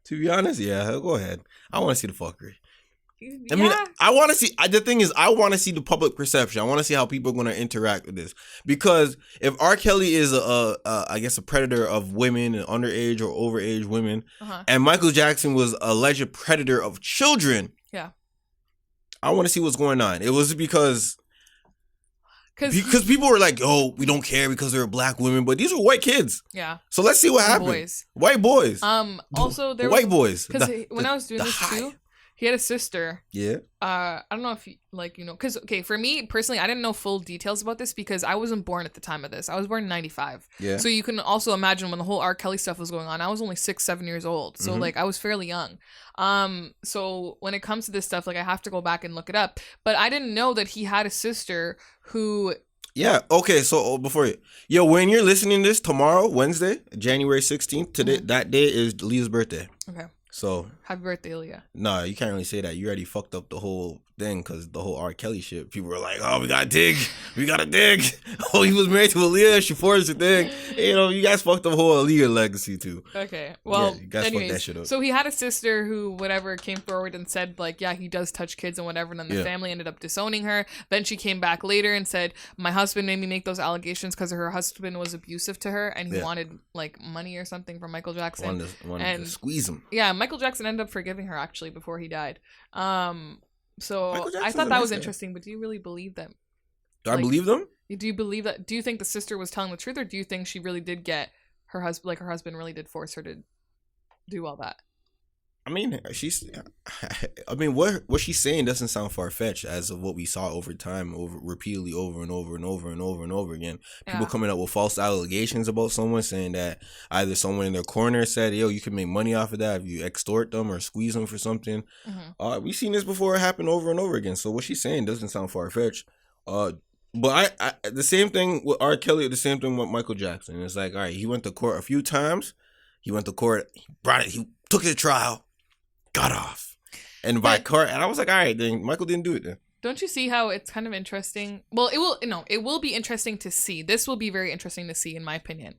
To be honest, yeah, go ahead. I want to see the fuckery. I mean, I want to see. The thing is, I want to see the public perception. I want to see how people are going to interact with this. Because if R. Kelly is I guess a predator of women and underage or overage women, and Michael Jackson was an alleged predator of children, yeah, I want to see what's going on. It was because people were like, "Oh, we don't care because they're black women," but these were white kids. Yeah. So let's see what happens. Boys. White boys. Also, there white boys. Because when I was doing this too. He had a sister. Yeah. I don't know if because for me personally, I didn't know full details about this because I wasn't born at the time of this. I was born in 95. Yeah. So you can also imagine when the whole R. Kelly stuff was going on, I was only 6-7 years old. So like I was fairly young. So when it comes to this stuff, like I have to go back and look it up. But I didn't know that he had a sister who. Yeah. Okay. So before when you're listening to this tomorrow, Wednesday, January 16th, today, that day is Leah's birthday. Okay. So happy birthday, Leah. No, you can't really say that. You already fucked up the whole thing because the whole R. Kelly shit. People were like, "Oh, we gotta dig. Oh, he was married to Aaliyah. She forged the thing. You guys fucked the whole Aaliyah legacy too. Okay, well, you guys fucked that shit up. So he had a sister who, whatever, came forward and said like, yeah, he does touch kids and whatever. And then the family ended up disowning her. Then she came back later and said, my husband made me make those allegations because her husband was abusive to her and he wanted like money or something from Michael Jackson. Wanted to squeeze him. Yeah, Michael Jackson ended up forgiving her actually before he died. So I thought that was interesting, but do you really believe them? Do I believe them? Do you believe that? Do you think the sister was telling the truth, or do you think she really did get her husband? Like her husband really did force her to do all that. I mean, what she's saying doesn't sound far fetched as of what we saw over time, repeatedly over and over and over and over and over again. People coming up with false allegations about someone, saying that either someone in their corner said, "Yo, you can make money off of that if you extort them or squeeze them for something." We've seen this before happen over and over again. So what she's saying doesn't sound far fetched. But I the same thing with R. Kelly, the same thing with Michael Jackson. It's like, all right, he went to court a few times. He went to court, he took it to trial. Got off, and by court, and I was like, all right, then Michael didn't do it then. Don't you see how it's kind of interesting? Well, it will be interesting to see. This will be very interesting to see, in my opinion,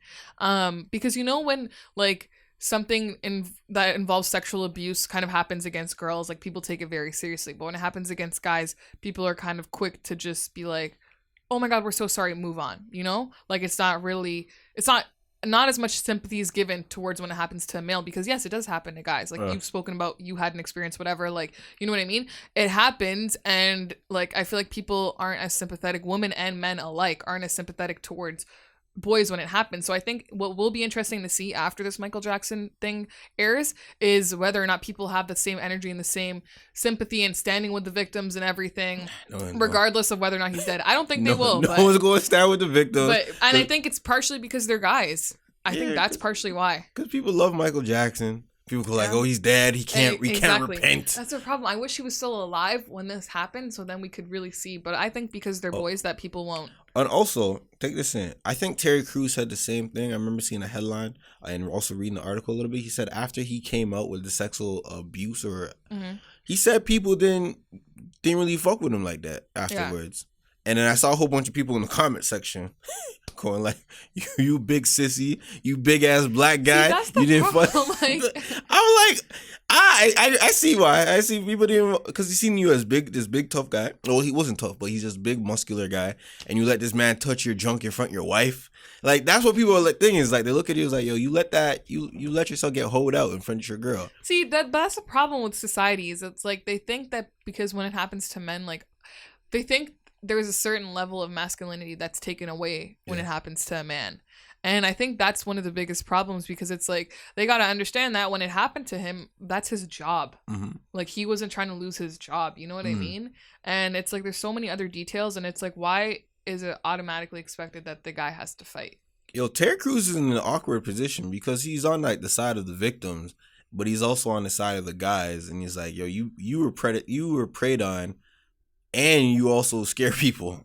because when like something that involves sexual abuse kind of happens against girls, like people take it very seriously, but when it happens against guys, people are kind of quick to just be like, oh my god, we're so sorry, move on. Like it's not as much sympathy is given towards when it happens to a male, because yes, it does happen to guys. Like you've spoken about, you had an experience, whatever, like, you know what I mean? It happens. And like, I feel like people aren't as sympathetic, women and men alike aren't as sympathetic towards boys when it happens. So I think what will be interesting to see after this Michael Jackson thing airs is whether or not people have the same energy and the same sympathy and standing with the victims and everything, regardless of whether or not he's dead. I don't think they will. No one's going to stand with the victims. And I think it's partially because they're guys. I think that's partially why. Because people love Michael Jackson. People go like, "Oh, he's dead. He can't repent." That's the problem. I wish he was still alive when this happened, so then we could really see. But I think because they're boys, that people won't. And also, take this in. I think Terry Crews said the same thing. I remember seeing a headline and also reading the article a little bit. He said after he came out with the sexual abuse, he said people didn't really fuck with him like that afterwards. And then I saw a whole bunch of people in the comment section going like, "You big sissy, you big ass black guy, that's the you didn't fuck." problem, like- I'm like, I see why. I see people didn't, because he seen you as this big tough guy. Well, he wasn't tough, but he's just big muscular guy, and you let this man touch your junk in front of your wife. Like, that's what people are like. Thing is, like, they look at you as like, yo, you let yourself get hoed out in front of your girl. See, that's the problem with societies. It's like they think that because when it happens to men, like they think there's a certain level of masculinity that's taken away when it happens to a man. And I think that's one of the biggest problems, because it's like they got to understand that when it happened to him, that's his job. Mm-hmm. Like, he wasn't trying to lose his job. You know what I mean? And it's like there's so many other details, and it's like, why is it automatically expected that the guy has to fight? Yo, Terry Crews is in an awkward position because he's on like the side of the victims, but he's also on the side of the guys, and he's like, yo, you were preyed on, and you also scare people.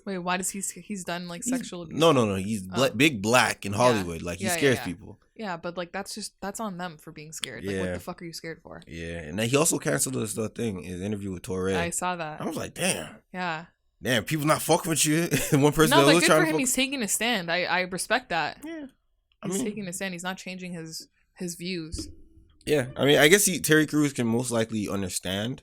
Wait, why does he's done like sexual abuse? No. He's big black in Hollywood. Like, he scares people. Yeah, but like that's on them for being scared. Like, what the fuck are you scared for? Yeah, and then he also canceled his interview with Torre. I saw that. I was like, damn. Yeah. Damn, people not fucking with you. One person. No, but good for him. He's taking a stand. I respect that. Yeah. He's taking a stand. He's not changing his views. Yeah, I mean, I guess Terry Crews can most likely understand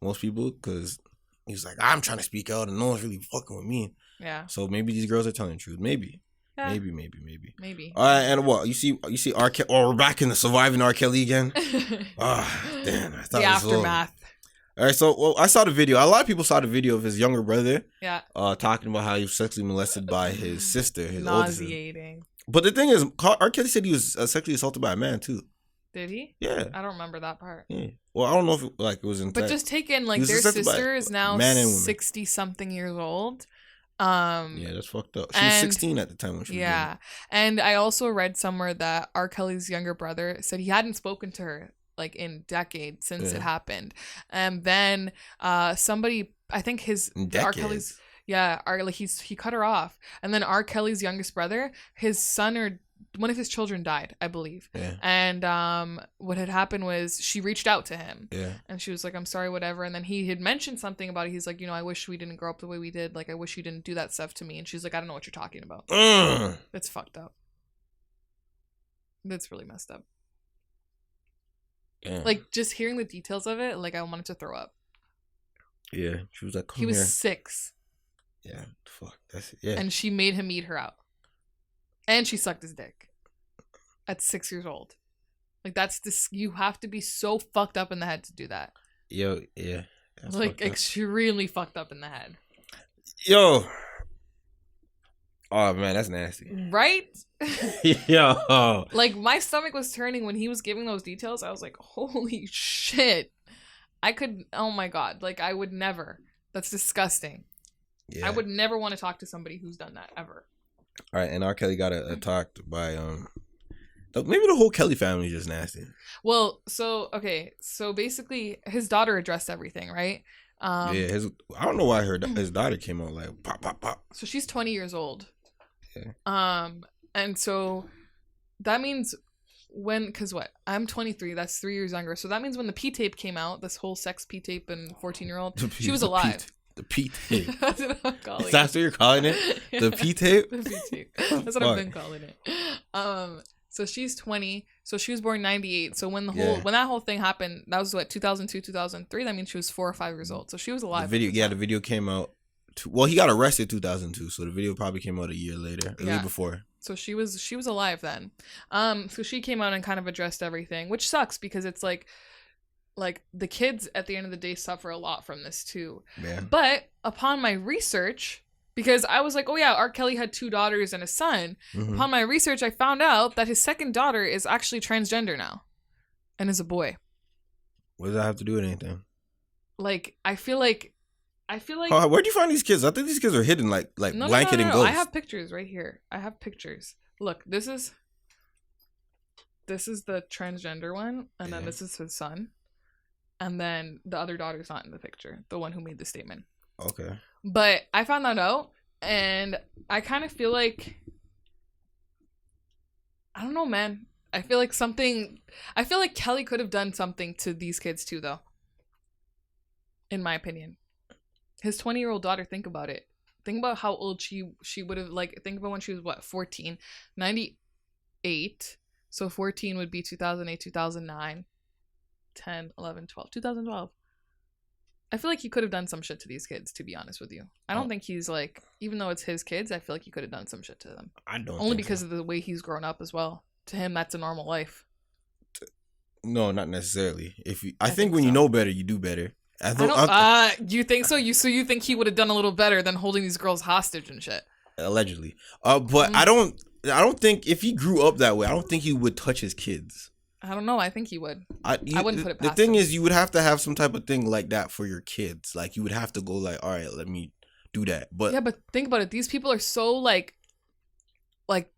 most people, because he's like, I'm trying to speak out and no one's really fucking with me. Yeah. So maybe these girls are telling the truth. Maybe. Yeah. Maybe. All right, and what? You see R. Kelly? Oh, we're back in the surviving R. Kelly again. Damn. I thought the aftermath. All right, so I saw the video. A lot of people saw the video of his younger brother. Yeah. Talking about how he was sexually molested by his sister, his nauseating. Oldest. But the thing is, R. Kelly said he was sexually assaulted by a man too. Did he? Yeah. I don't remember that part. Yeah. Well, I don't know if it was in. But just take in, like, their sister is now 60 something years old. Yeah, that's fucked up. She was 16 at the time when she was doing it. And I also read somewhere that R. Kelly's younger brother said he hadn't spoken to her like in decades since it happened. And then somebody, I think R. Kelly's he cut her off. And then R. Kelly's youngest brother, his son or one of his children died, I believe. Yeah. And what had happened was she reached out to him. Yeah. And she was like, I'm sorry, whatever. And then he had mentioned something about it. He's like, I wish we didn't grow up the way we did. Like, I wish you didn't do that stuff to me. And she's like, I don't know what you're talking about. It's fucked up. That's really messed up. Yeah. Like, just hearing the details of it, like, I wanted to throw up. Yeah. She was like, come He was here. 6. Yeah. Fuck. That's it. Yeah. And she made him eat her out. And she sucked his dick at 6 years old. Like, that's this. You have to be so fucked up in the head to do that. Yo, yeah. Like, extremely fucked up in the head. Yo. Oh, man, that's nasty. Right? Yo. Like, my stomach was turning when he was giving those details. I was like, holy shit. Oh my God. Like, I would never. That's disgusting. Yeah. I would never want to talk to somebody who's done that, ever. All right, and R. Kelly got attacked by maybe the whole Kelly family is just nasty. Well, so basically his daughter addressed everything, right? I don't know why his daughter came out like pop pop pop. So she's 20 years old. Yeah. And so that means because I'm 23, that's 3 years younger. So that means when the P tape came out, this whole sex P tape and 14-year-old, she was alive. The P tape. That's what I'm calling it. That's what you're calling it? Yeah. The P tape? The P tape. That's what I've been calling it. So she's 20. So she was born 98. So when when that whole thing happened, that was 2002, 2003. That means she was 4 or 5 years old. So she was alive. The video came out. He got arrested 2002. So the video probably came out a year later, a year before. So she was alive then. So she came out and kind of addressed everything, which sucks because it's like the kids at the end of the day suffer a lot from this too. Yeah. But upon my research, because I was like, oh yeah, R. Kelly had 2 daughters and a son. Mm-hmm. Upon my research, I found out that his second daughter is actually transgender now and is a boy. What does that have to do with anything? Like, I feel like where'd you find these kids? I think these kids are hidden like blanket and ghost. I have pictures right here. I have pictures. Look, this is the transgender one, and then this is his son. And then the other daughter's not in the picture, the one who made the statement. Okay. But I found that out, and I kind of feel like, I don't know, man. I feel like Kelly could have done something to these kids too, though. In my opinion. His 20-year-old daughter, think about it. Think about how old she would have, like, think about when she was, what, 14? 98. So 14 would be 2008, 2009, 10, 11, 12. 2012. I feel like he could have done some shit to these kids, to be honest with you. I don't think he's, like, even though it's his kids, I feel like he could have done some shit to them. I don't Only because of the way he's grown up as well. To him, that's a normal life. No, not necessarily. I think when you know better, you do better. You think so? You think he would have done a little better than holding these girls hostage and shit? Allegedly. But I don't think if he grew up that way, I don't think he would touch his kids. I don't know. I think he would. I wouldn't put it past The thing him. is, you would have to have some type of thing like that for your kids. Like, you would have to go like, all right, let me do that. But yeah, but think about it. These people are so like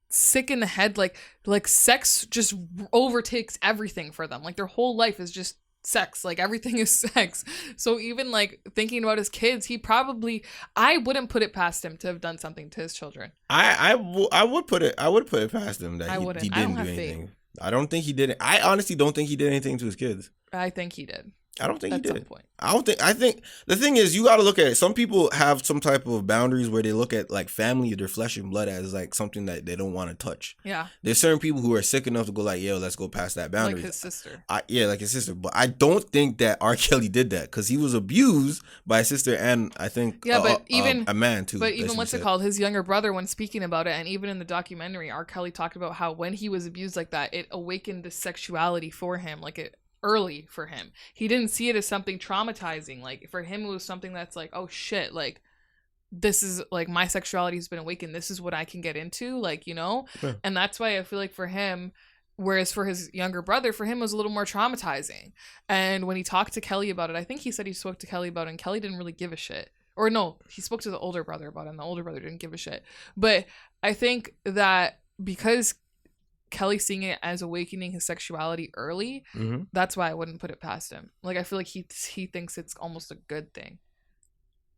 sick in the head. Like sex just overtakes everything for them. Like, their whole life is just sex. Like, everything is sex. So even like thinking about his kids, I wouldn't put it past him to have done something to his children. I would put it past him that he didn't do anything. Faith. I don't think he did it. I honestly don't think he did anything to his kids. I think he did. I don't think he did. At some point. I think the thing is, you got to look at it. Some people have some type of boundaries where they look at like family, their flesh and blood, as like something that they don't want to touch. Yeah. There's certain people who are sick enough to go like, yo, let's go past that boundary. Like his sister. Like his sister. But I don't think that R. Kelly did that, because he was abused by his sister and I think a man too. But even what's it called? His younger brother, when speaking about it, and even in the documentary, R. Kelly talked about how when he was abused like that, it awakened the sexuality for him. Like, it early for him. He didn't see it as something traumatizing. Like, for him, it was something that's like, oh shit, like, this is like, my sexuality has been awakened. This is what I can get into, like, you know? Yeah. And that's why I feel like for him, whereas for his younger brother, for him, it was a little more traumatizing. And when he talked to Kelly about it, I think he said he spoke to Kelly about it, and Kelly didn't really give a shit. Or no, he spoke to the older brother about it, and the older brother didn't give a shit. But I think that because Kelly seeing it as awakening his sexuality early, that's why I wouldn't put it past him. Like, I feel like he thinks it's almost a good thing.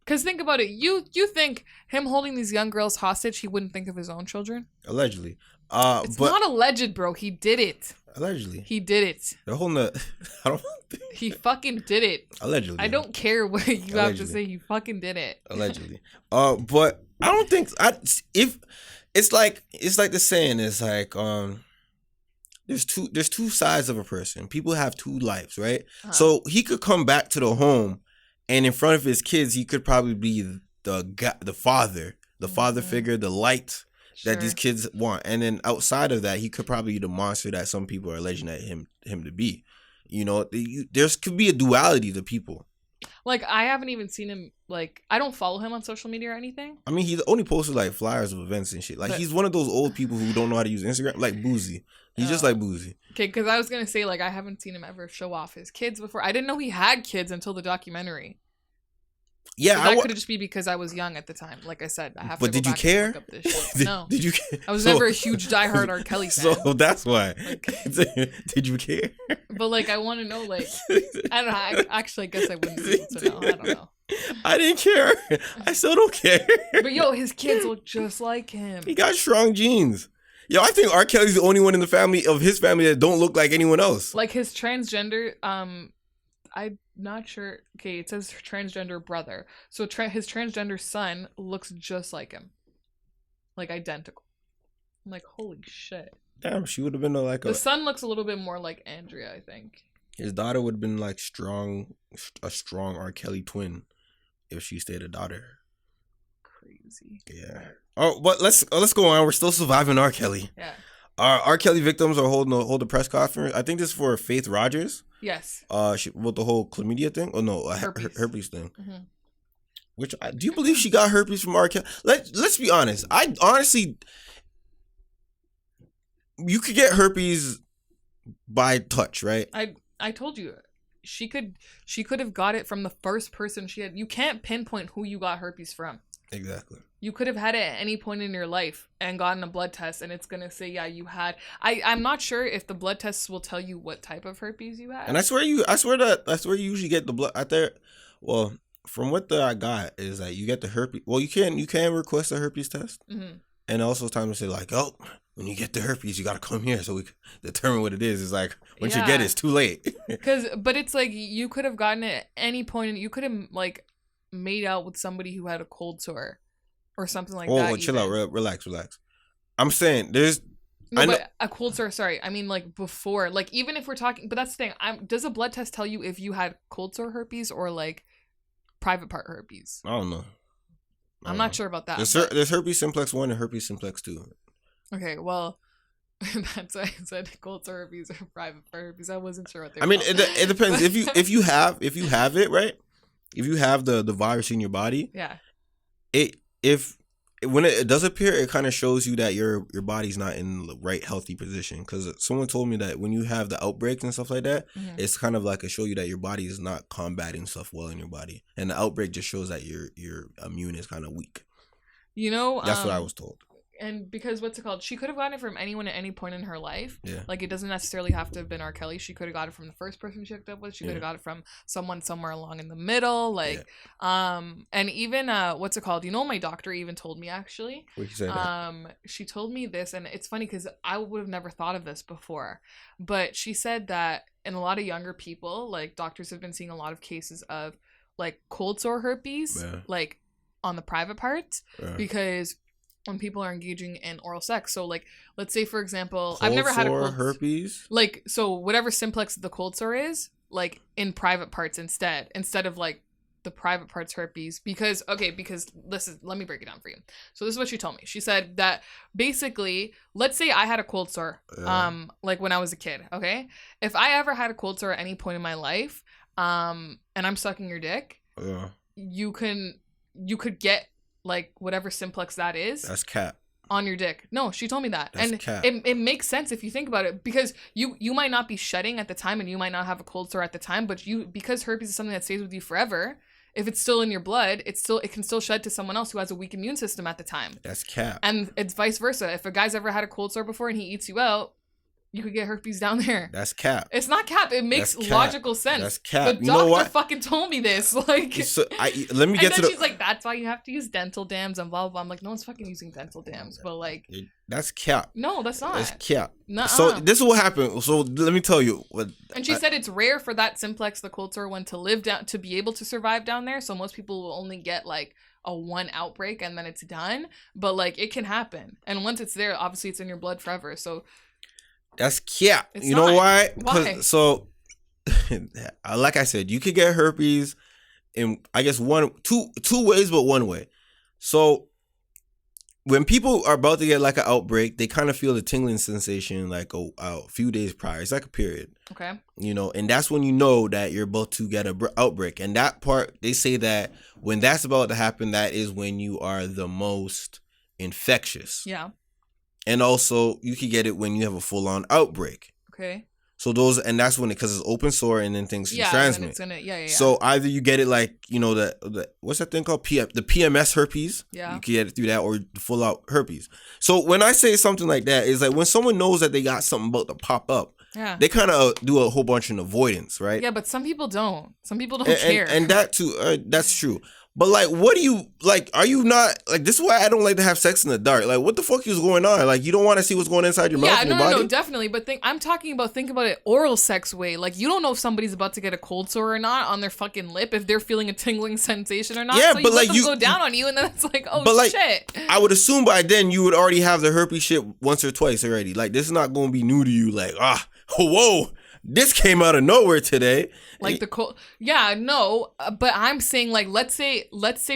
Because think about it, you think him holding these young girls hostage, he wouldn't think of his own children? Allegedly. It's not alleged, bro. He did it. Allegedly. He did it. They're holding He fucking did it. Allegedly. I don't care what you have to say. He fucking did it. Allegedly. But I don't think it's like the saying is like there's two sides of a person. People have two lives, right? Uh-huh. So he could come back to the home, and in front of his kids, he could probably be the father figure, the light that these kids want. And then outside of that, he could probably be the monster that some people are alleging that him to be. You know, there could be a duality to people. Like, I haven't even seen him, like, I don't follow him on social media or anything. I mean, he only posted, like, flyers of events and shit. Like, he's one of those old people who don't know how to use Instagram. Like, Boozy. He's just like Boozy. Okay, because I was going to say, like, I haven't seen him ever show off his kids before. I didn't know he had kids until the documentary. Yeah, that could just be because I was young at the time. Like I said, I have to go did you care? Look up this shit. No. Did you care? I was never a huge diehard R. Kelly fan. So that's why. Like, did you care? But like, I want to know. Like, I don't know. I guess I wouldn't be able to know. I don't know. I didn't care. I still don't care. But yo, his kids look just like him. He got strong genes. Yo, I think R. Kelly's the only one in the family of his family that don't look like anyone else. Like his transgender, I'm not sure. Okay, it says transgender brother. So his transgender son looks just like him. Like identical. I'm like, holy shit. Damn, she would have been like the son looks a little bit more like Andrea, I think. His daughter would have been like a strong R. Kelly twin if she stayed a daughter. Crazy. Yeah. Oh, but let's go on. We're still surviving R. Kelly. Yeah. R. Kelly victims are holding a press conference. I think this is for Faith Rogers. Yes. With the whole chlamydia thing. Oh no, herpes thing. Mm-hmm. Which do you believe she got herpes from R. Kelly? Let's be honest. I honestly, you could get herpes by touch, right? I told you, she could have got it from the first person she had. You can't pinpoint who you got herpes from. Exactly. You could have had it at any point in your life and gotten a blood test, and it's gonna say, yeah, you had. I'm not sure if the blood tests will tell you what type of herpes you had. And that's where you usually get the blood out there. Well, from what I got is that you get the herpes. Well, you can request a herpes test, and also time to say like, oh, when you get the herpes, you gotta come here so we can determine what it is. It's like once you get it, it's too late. But it's like you could have gotten it at any point, and you could have like made out with somebody who had a cold sore or something like Oh, that. chill out, relax. I'm saying there's. No, I know, but a cold sore. Sorry, I mean like before. Like even if we're talking, but that's the thing. Does a blood test tell you if you had cold sore herpes or like private part herpes? I don't know. I'm not sure about that. There's herpes simplex 1 and herpes simplex 2. Okay, well, that's why I said cold sore herpes or private part herpes. I wasn't sure what they were. I mean, it depends. if you have it, right? If you have the virus in your body, yeah. When it does appear, it kind of shows you that your body's not in the right healthy position. Because someone told me that when you have the outbreaks and stuff like that, it's kind of like a show you that your body is not combating stuff well in your body, and the outbreak just shows that your immune is kind of weak. You know, that's what I was told. And because what's it called? She could have gotten it from anyone at any point in her life. Yeah. Like it doesn't necessarily have to have been R. Kelly. She could have got it from the first person she hooked up with. She could have got it from someone somewhere along in the middle. Like, and even what's it called? You know, my doctor even told me actually. What you say that? She told me this, and it's funny because I would have never thought of this before. But she said that in a lot of younger people, like doctors have been seeing a lot of cases of like cold sore herpes, like on the private parts, because when people are engaging in oral sex. So like, let's say for example, I've never had a cold herpes. Like, so whatever simplex the cold sore is, like in private parts instead of like the private parts herpes. Because let me break it down for you. So this is what she told me. She said that basically, let's say I had a cold sore, like when I was a kid. Okay, if I ever had a cold sore at any point in my life, and I'm sucking your dick, you could get like whatever simplex that is. That's cap. On your dick. No, she told me that. That's and cap. It makes sense if you think about it, because you might not be shedding at the time and you might not have a cold sore at the time, but because herpes is something that stays with you forever, if it's still in your blood, it can still shed to someone else who has a weak immune system at the time. That's cap. And it's vice versa. If a guy's ever had a cold sore before and he eats you out, you could get herpes down there. That's cap. It's not cap. It makes logical sense. That's cap. The doctor fucking told me this. Like, so let me get to she's like, that's why you have to use dental dams and blah blah blah. I'm like, no one's fucking using dental dams, but like, that's cap. No, that's not. That's cap. Nuh-uh. So this is what happened. So let me tell you. And she said it's rare for that simplex, the cold sore one, to be able to survive down there. So most people will only get like a one outbreak and then it's done. But like, it can happen, and once it's there, obviously it's in your blood forever. So. That's cap. It's you know why? Why? So, like I said, you could get herpes in, I guess, two ways, but one way. So, when people are about to get like an outbreak, they kind of feel the tingling sensation like a few days prior. It's like a period. Okay. You know, and that's when you know that you're about to get an outbreak. And that part, they say that when that's about to happen, that is when you are the most infectious. Yeah. And also, you can get it when you have a full-on outbreak. Okay. So that's when because it's open sore and then things can transmit. Yeah. So either you get it like, you know, the what's that thing called? The PMS herpes. Yeah. You can get it through that, or full-out herpes. So when I say something like that, it's like when someone knows that they got something about to pop up, they kind of do a whole bunch of avoidance, right? Yeah, but some people don't. Some people don't care. And that too, that's true. But like, what do you like? Are you not like? This is why I don't like to have sex in the dark. Like, what the fuck is going on? Like, you don't want to see what's going on inside your mouth and your body? No, definitely. But I'm talking about, think about it oral sex way. Like, you don't know if somebody's about to get a cold sore or not on their fucking lip, if they're feeling a tingling sensation or not. Yeah, so but let them go down on you, and then it's like, oh, but shit. I would assume by then you would already have the herpes shit once or twice already. Like, this is not going to be new to you. Like, whoa. This came out of nowhere today. Like the cold, but I'm saying, like, let's say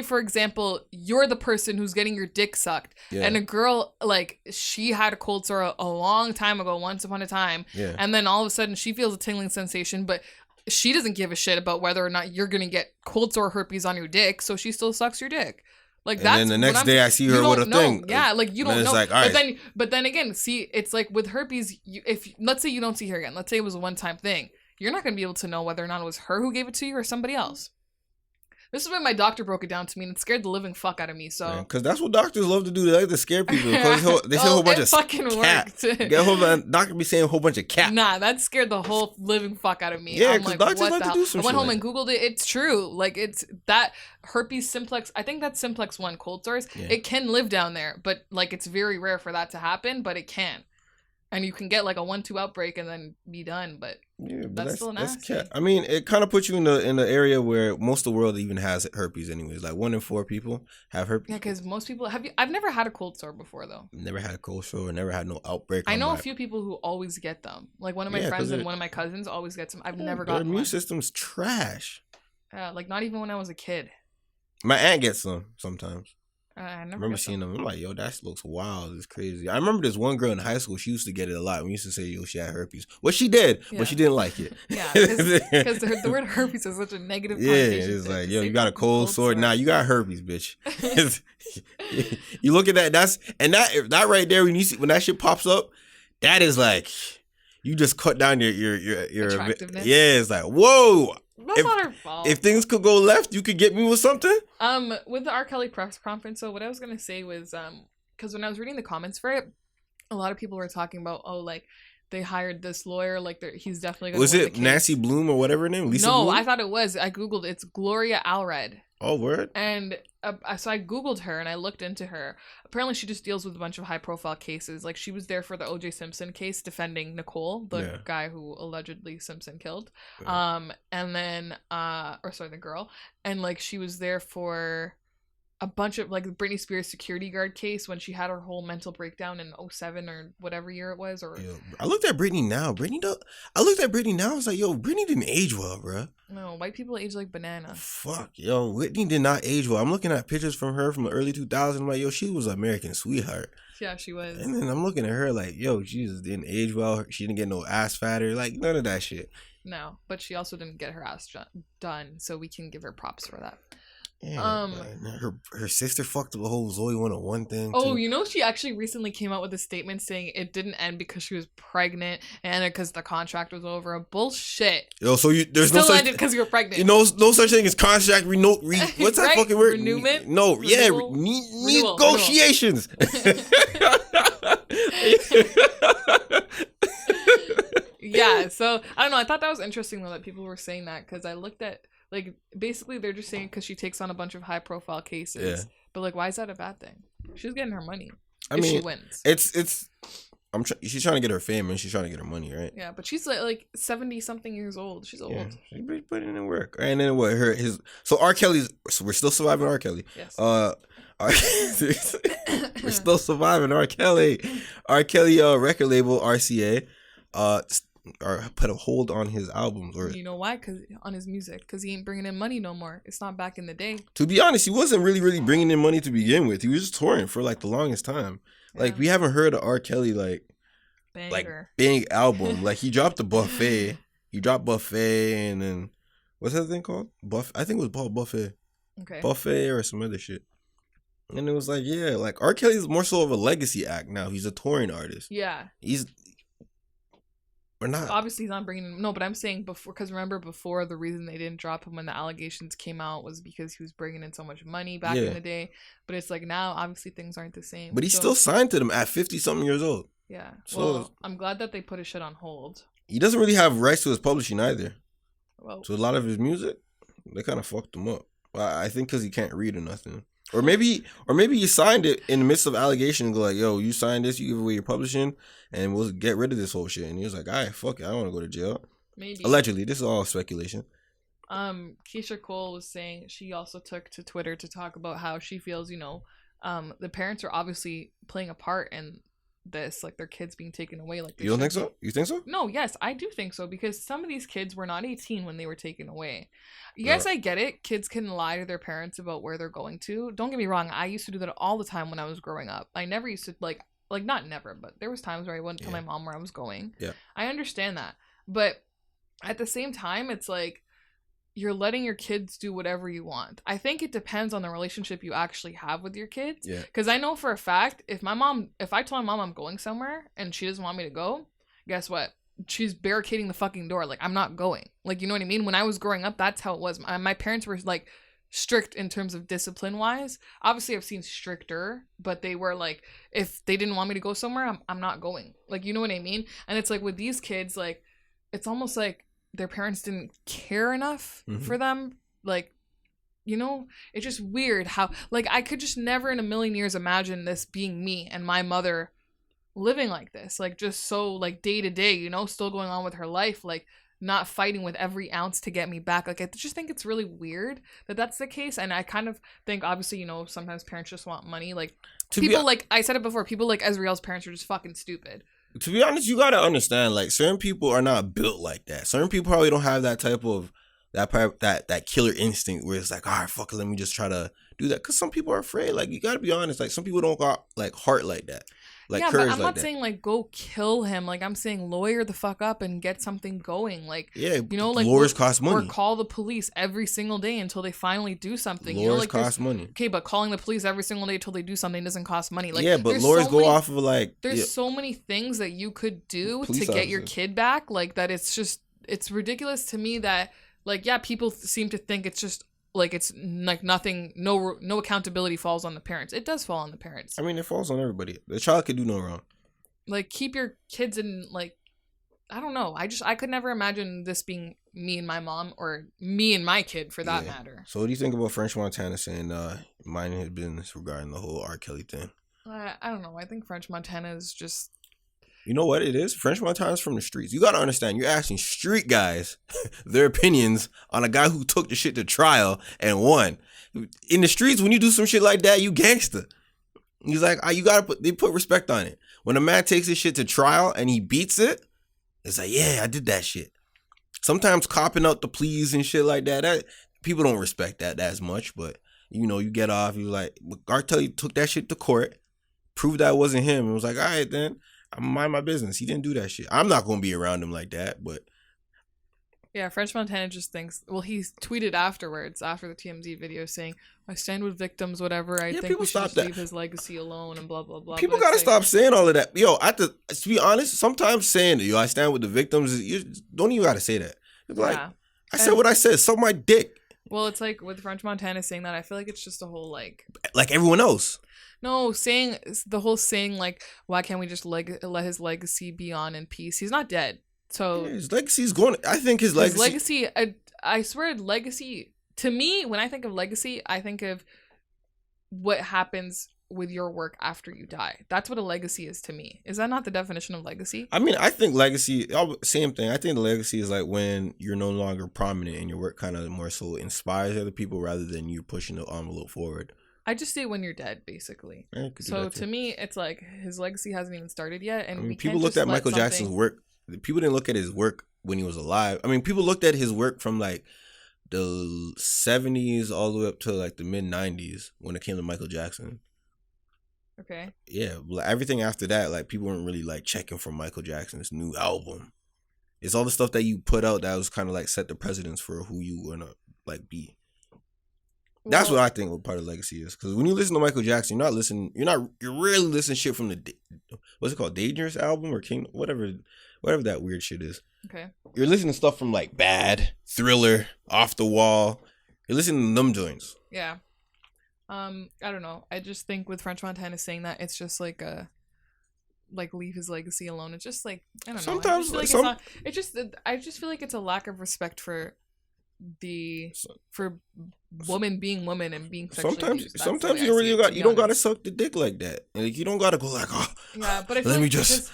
for example, you're the person who's getting your dick sucked, and a girl, like, she had a cold sore a long time ago, once upon a time, and then all of a sudden she feels a tingling sensation, but she doesn't give a shit about whether or not you're gonna get cold sore herpes on your dick, so she still sucks your dick. Like, that's, and then the next day I see her with a thing. Yeah, like, you don't know. Like, but then again, see, it's like with herpes, if let's say you don't see her again, let's say it was a one-time thing, you're not going to be able to know whether or not it was her who gave it to you or somebody else. This is when my doctor broke it down to me, and it scared the living fuck out of me. So, because that's what doctors love to do. They like to scare people. Because they say a whole bunch of fucking cat. Doctor be saying a whole bunch of cat. Nah, that scared the whole living fuck out of me. Yeah, because doctors like to do some shit. I went home and Googled it. It's true. Like, it's that herpes simplex. I think that's simplex 1 cold sores. Yeah. It can live down there, but like, it's very rare for that to happen, but it can. And you can get like a 1-2 outbreak and then be done, but Yeah, but that's still nasty. I mean, it kind of puts you in the area where most of the world even has herpes, anyways. Like 1 in 4 people have herpes. Yeah, because most people I've never had a cold sore before though. Never had a cold sore. Never had no outbreak. I know a few people who always get them. Like one of my friends and one of my cousins always gets them. I've never gotten their immune one. system's trash. Like not even when I was a kid. My aunt gets them sometimes. I remember seeing them. I'm like, yo, that looks wild. It's crazy. I remember this one girl in high school. She used to get it a lot. We used to say, yo, she had herpes. Well, she did, but she didn't like it. Yeah, because the word herpes is such a negative connotation. Yeah, it's like, yo, you got a cold sore. Nah, you got herpes, bitch. You look at that. That right there. When that shit pops up, that is like, you just cut down your attractiveness. Yeah, it's like, whoa. That's not her fault. If things could go left, you could get me with something. With the R. Kelly press conference, so what I was gonna say was, because when I was reading the comments for it, a lot of people were talking about, like they hired this lawyer, like he's definitely gonna. Was it Nancy Bloom or whatever her name? Lisa No, Bloom? I thought it was. I googled. It's Gloria Allred. Oh, word. And so I googled her and I looked into her. Apparently, she just deals with a bunch of high-profile cases. Like she was there for the O.J. Simpson case, defending Nicole, the guy who allegedly Simpson killed. Yeah. And then, the girl, and like she was there for a bunch of like Britney Spears security guard case when she had her whole mental breakdown in 2007 or whatever year it was. Or I looked at Britney now. I looked at Britney now. I was like, yo, Britney didn't age well, bro. No, white people age like banana. Fuck, yo, Whitney did not age well. I'm looking at pictures from her from the early 2000s. I'm like, yo, she was an American sweetheart. Yeah, she was. And then I'm looking at her like, yo, she just didn't age well. She didn't get no ass fatter. Like, none of that shit. No, but she also didn't get her ass done, so we can give her props for that. Yeah, her sister fucked up the whole Zoe 101 thing. Oh, you know, she actually recently came out with a statement saying it didn't end because she was pregnant and because the contract was over. Bullshit. Yo, so there's still no such ended because you were pregnant. You know, no such thing as contract what's that fucking word? Renewment. No, renewal? Negotiations. Yeah, so I don't know. I thought that was interesting though that people were saying that because I looked at. Like, basically, they're just saying because she takes on a bunch of high-profile cases. Yeah. But, like, why is that a bad thing? She's getting her money. If she wins. She's trying to get her fame and she's trying to get her money, right? Yeah, but she's, like 70-something years old. She's old. Yeah, she's putting in work. And then what? So R. Kelly's... So we're still surviving R. Kelly. Yes. We're still surviving R. Kelly. R. Kelly record label, RCA, or put a hold on his albums. Or you know why? Because on his music, because he ain't bringing in money no more. It's not back in the day. To be honest, he wasn't really bringing in money to begin with. He was just touring for like the longest time. Yeah. Like we haven't heard of R. Kelly like big album. Like he dropped the Buffet. He dropped Buffet, and then what's that thing called? I think it was called Buffet. Okay. Buffet or some other shit. And it was like, yeah, like R. Kelly's more so of a legacy act now. He's a touring artist. Yeah. We're not. So obviously, he's not bringing him. No, but I'm saying before, because remember before the reason they didn't drop him when the allegations came out was because he was bringing in so much money back in the day. But it's like now, obviously, things aren't the same. But he's still signed to them at 50-something years old. Yeah. So I'm glad that they put his shit on hold. He doesn't really have rights to his publishing either. Well, so a lot of his music, they kind of fucked him up. I think because he can't read or nothing. Or maybe you signed it in the midst of allegations and go like, yo, you signed this, you give away your publishing, and we'll get rid of this whole shit. And he was like, all right, fuck it, I don't want to go to jail. Maybe. Allegedly. This is all speculation. Keisha Cole was saying she also took to Twitter to talk about how she feels, the parents are obviously playing a part in this, like their kids being taken away. Like you don't think so? You think so? No, yes, I do think so because some of these kids were not 18 when they were taken away. Yes, I get it. Kids can lie to their parents about where they're going to. Don't get me wrong. I used to do that all the time when I was growing up. I never used to like not never, but there was times where I wouldn't tell my mom where I was going. Yeah, I understand that, but at the same time, it's like you're letting your kids do whatever you want. I think it depends on the relationship you actually have with your kids. Yeah. Because I know for a fact, if I tell my mom I'm going somewhere and she doesn't want me to go, guess what? She's barricading the fucking door. Like, I'm not going. Like, you know what I mean? When I was growing up, that's how it was. My parents were, like, strict in terms of discipline-wise. Obviously, I've seen stricter, but they were, like, if they didn't want me to go somewhere, I'm not going. Like, you know what I mean? And it's, like, with these kids, like, it's almost like their parents didn't care enough for them. Like, it's just weird how, like, I could just never in a million years imagine this being me and my mother living like this, like just so like day to day, you know, still going on with her life, like not fighting with every ounce to get me back. Like I just think it's really weird that that's the case. And I kind of think, obviously, you know, sometimes parents just want money. Like people like, I said it before, people like Ezreal's parents are just fucking stupid. To be honest, you gotta understand, like, certain people are not built like that. Certain people probably don't have that type of that killer instinct where it's like, all right, fuck it, let me just try to do that. Because some people are afraid. Like, you gotta be honest. Like, some people don't got like heart like that. Like, yeah, courage but I'm like not that. saying like go kill him. Like I'm saying lawyer the fuck up and get something going. Like, yeah, you know, like lawyers cost money. Or call the police every single day until they finally do something. Lawyers, you know, like cost money. Okay, but calling the police every single day until they do something doesn't cost money. Like, yeah, but lawyers go off of like there's so many things that you could do to get your kid back. Like that, it's ridiculous to me that like, yeah, people seem to think it's just like it's like nothing, no accountability falls on the parents. It does fall on the parents. I mean, it falls on everybody. The child could do no wrong. Like, keep your kids in, like, I don't know. I could never imagine this being me and my mom, or me and my kid for that matter. So what do you think about French Montana saying minding his business regarding the whole R. Kelly thing? I don't know. I think French Montana is just... You know what it is? French Montana's from the streets. You gotta understand, you're asking street guys their opinions on a guy who took the shit to trial and won. In the streets, when you do some shit like that, you gangster. He's like, they put respect on it. When a man takes his shit to trial and he beats it, it's like, yeah, I did that shit. Sometimes copping out the pleas and shit like that people don't respect that as much, but you know, you get off, you like, R. Kelly took that shit to court, proved that wasn't him, and was like, all right, then, I'm gonna mind my business. He didn't do that shit. I'm not gonna be around him like that, but... Yeah, French Montana just thinks... Well, he tweeted afterwards, after the TMZ video, saying, I stand with victims, whatever. I think we should just leave his legacy alone and blah, blah, blah. People gotta stop saying all of that. Yo, to be honest, sometimes saying that, yo, I stand with the victims, you don't even gotta say that. It's like, I said what I said. Suck my dick. Well, it's like, with French Montana saying that, I feel like it's just a whole, like everyone else. No, saying, the whole saying, like, why can't we just let his legacy be on in peace? He's not dead. So yeah, his legacy's going. I think his legacy. I swear, legacy. To me, when I think of legacy, I think of what happens with your work after you die. That's what a legacy is to me. Is that not the definition of legacy? I mean, I think legacy. Same thing. I think the legacy is like when you're no longer prominent and your work kind of more so inspires other people rather than you pushing the envelope forward. I just say when you're dead, basically. So to me, it's like his legacy hasn't even started yet, and we people looked at Michael Jackson's work. People didn't look at his work when he was alive. I mean, people looked at his work from like the 70s all the way up to like the mid 90s when it came to Michael Jackson. Okay. Yeah, everything after that, like people weren't really like checking for Michael Jackson's new album. It's all the stuff that you put out that was kind of like set the precedence for who you wanna like be. That's what I think what part of legacy is. Because when you listen to Michael Jackson, you're rarely listening shit from the what's it called, Dangerous album or King, whatever that weird shit is. Okay. You're listening to stuff from like Bad, Thriller, Off the Wall. You're listening to them joints. Yeah. I don't know. I just think with French Montana saying that, it's just like leave his legacy alone. It's just like, I don't know. Sometimes I just feel like it's a lack of respect for women being women and being sexually abused. Sometimes you don't gotta suck the dick like that. Like you don't gotta go like, oh yeah, but let me just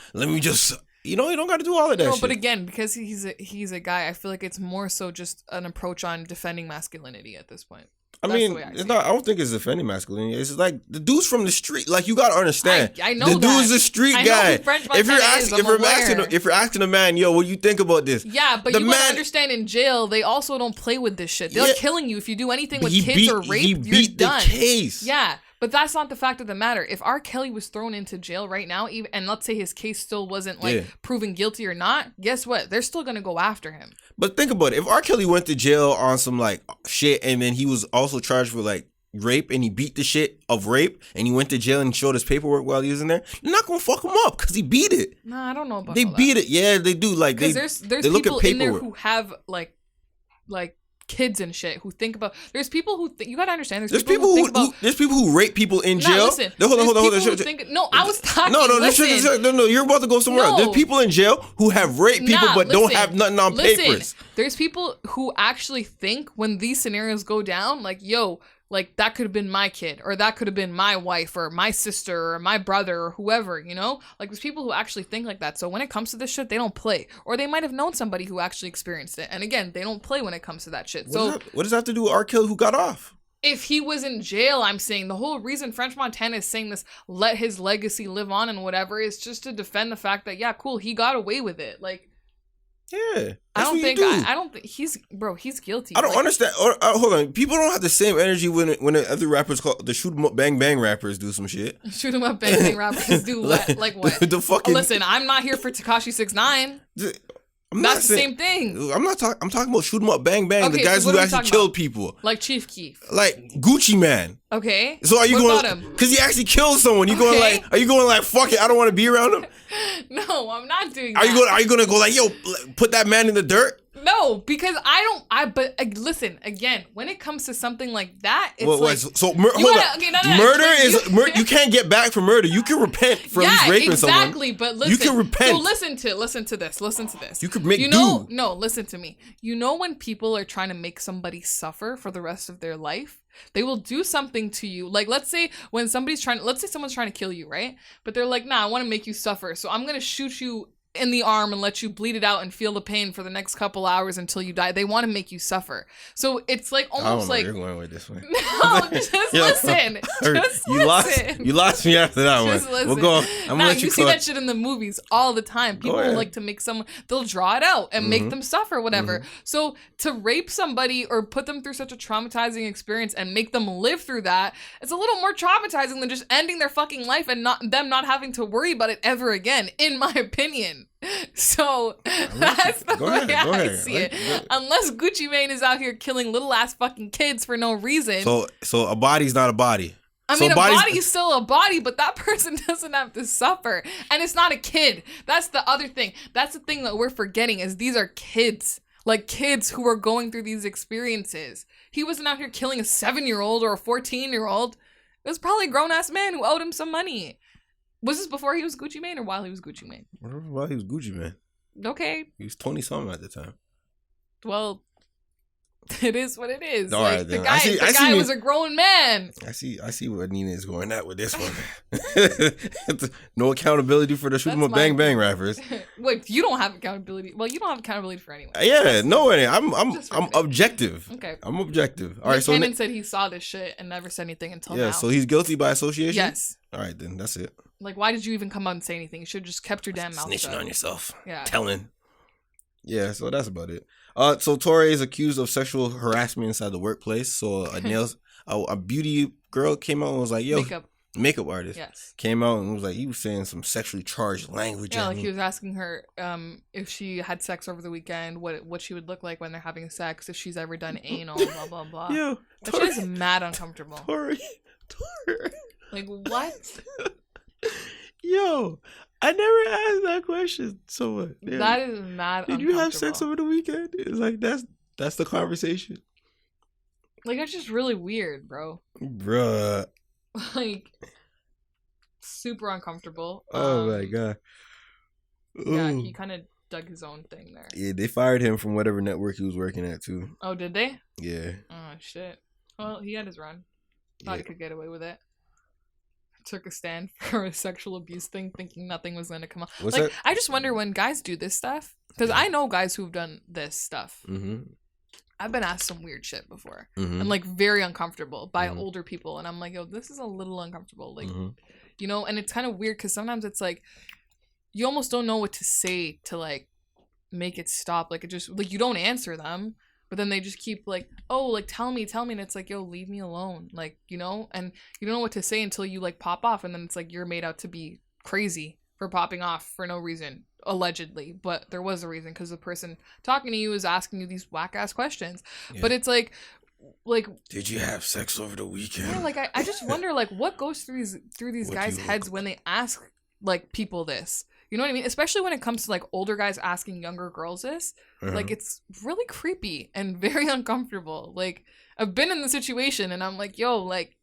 you don't gotta do all of that. No, shit. But again, because he's a guy, I feel like it's more so just an approach on defending masculinity at this point. I mean, it's not. I don't think it's defending masculinity. It's like the dude's from the street. Like you gotta understand. I know the dude's a street guy. If you're asking a man, yo, what do you think about this? Yeah, but you gotta understand. In jail, they also don't play with this shit. They're killing you if you do anything with kids or rape. You're done. The case. Yeah. But that's not the fact of the matter. If R. Kelly was thrown into jail right now, and let's say his case still wasn't proven guilty or not, guess what? They're still gonna go after him. But think about it. If R. Kelly went to jail on some like shit, and then he was also charged with like rape, and he beat the shit of rape, and he went to jail and showed his paperwork while he was in there, you're not gonna fuck him up because he beat it. Nah, I don't know about they beat it. Yeah, they do. Like there's people in there who have like kids and shit who think about. There's people who you gotta understand. There's people who rape people in jail. Listen, hold on. I was talking. No. You're about to go somewhere else. There's people in jail who have raped people but don't have nothing on papers. There's people who actually think when these scenarios go down, like, yo, Like, that could have been my kid, or that could have been my wife, or my sister, or my brother, or whoever, you know? Like, there's people who actually think like that. So when it comes to this shit, they don't play. Or they might have known somebody who actually experienced it. And again, they don't play when it comes to that shit. So what does that have to do with R. Kelly, who got off? If he was in jail, I'm saying the whole reason French Montana is saying this, let his legacy live on and whatever, is just to defend the fact that, yeah, cool, he got away with it. Like, yeah, I don't think he's guilty. I don't understand. Hold on, people don't have the same energy when the other rappers call the shoot 'em up bang bang rappers do some shit. Shoot 'em up bang bang rappers do what? Like what? The fucking listen, I'm not here for Tekashi 6ix9ine. That's the same thing. I'm not talking. I'm talking about shoot 'em up bang bang. Okay, the guys so who actually killed people, like Chief Keef, like Gucci Man. Okay. So are you what going? about him? Because he actually killed someone. You going like? Are you going like? Fuck it, I don't want to be around him. No, I'm not doing that. Are you going to go like, yo, put that man in the dirt? No, because listen, again, when it comes to something like that, it's murder is you can't get back from murder. You can repent from raping someone. Exactly, but listen. You can repent. So listen to this. You could make no, listen to me. You know when people are trying to make somebody suffer for the rest of their life? They will do something to you. Like, let's say someone's trying to kill you, right? But they're like, nah, I want to make you suffer. So I'm going to shoot you in the arm and let you bleed it out and feel the pain for the next couple hours until you die. They want to make you suffer. So it's like almost like you're going with this way. No, just listen. You lost me after that one. Listen. We'll go. I'm gonna let you see that shit in the movies all the time. People like to make someone, they'll draw it out and make them suffer, whatever. So to rape somebody or put them through such a traumatizing experience and make them live through that, it's a little more traumatizing than just ending their fucking life and not having to worry about it ever again, in my opinion. So that's the way I see it. Unless Gucci Mane is out here killing little ass fucking kids for no reason. So a body's not a body. I mean, a body's still a body, but that person doesn't have to suffer. And it's not a kid. That's the other thing. That's the thing that we're forgetting, is these are kids. Like, kids who are going through these experiences. He wasn't out here killing a 7-year-old or a 14-year-old. It was probably a grown-ass man who owed him some money. Was this before he was Gucci Mane or while he was Gucci Mane? While he was Gucci Mane. Okay. He was 20-something at the time. Well, it is what it is. All like, right, the guy was a grown man. I see where Nina is going at with this one. No accountability for the shoot 'em up bang bang rappers. Wait, you don't have accountability. Well, you don't have accountability for anyone. Yeah, no way. I'm objective. Okay. I'm objective. All right. So Cannon said he saw this shit and never said anything until now. Yeah. So he's guilty by association. Yes. All right, then that's it. Like, why did you even come out and say anything? You should have just kept your damn mouth shut. Snitching on yourself. Yeah. Telling. Yeah. So that's about it. So Torre is accused of sexual harassment inside the workplace. So a beauty girl came out and was like, "Yo, makeup artist." Yes. Came out and was like, he was saying some sexually charged language. Yeah, like he was asking her if she had sex over the weekend, what she would look like when they're having sex, if she's ever done anal, blah blah blah. Yo, that shit is mad uncomfortable. Torre. Like, what? Yo, I never asked that question. So what? Yeah. That is mad. Did you have sex over the weekend? It's like that's the conversation. Like, it's just really weird, bro. Bruh. Like, super uncomfortable. Oh my god. Ooh. Yeah, he kind of dug his own thing there. Yeah, they fired him from whatever network he was working at too. Oh, did they? Yeah. Oh shit. Well, he had his run. Thought he could get away with it. Took a stand for a sexual abuse thing, thinking nothing was going to come up. Like, I just wonder when guys do this stuff, because I know guys who've done this stuff. Mm-hmm. I've been asked some weird shit before, and like very uncomfortable by older people, and I'm like, yo, this is a little uncomfortable, like, you know. And it's kind of weird because sometimes it's like you almost don't know what to say to like make it stop. Like, it just, like, you don't answer them. But then they just keep like, oh, like, tell me. And it's like, yo, leave me alone. Like, you know, and you don't know what to say until you like pop off. And then it's like, you're made out to be crazy for popping off for no reason, allegedly. But there was a reason, because the person talking to you is asking you these whack ass questions. Yeah. But it's like, did you have sex over the weekend? Yeah, like, I just wonder, like, what goes through these guys' heads when they ask like people this. You know what I mean? Especially when it comes to like older guys asking younger girls this. Like, it's really creepy and very uncomfortable. Like, I've been in the situation and I'm like, yo, like,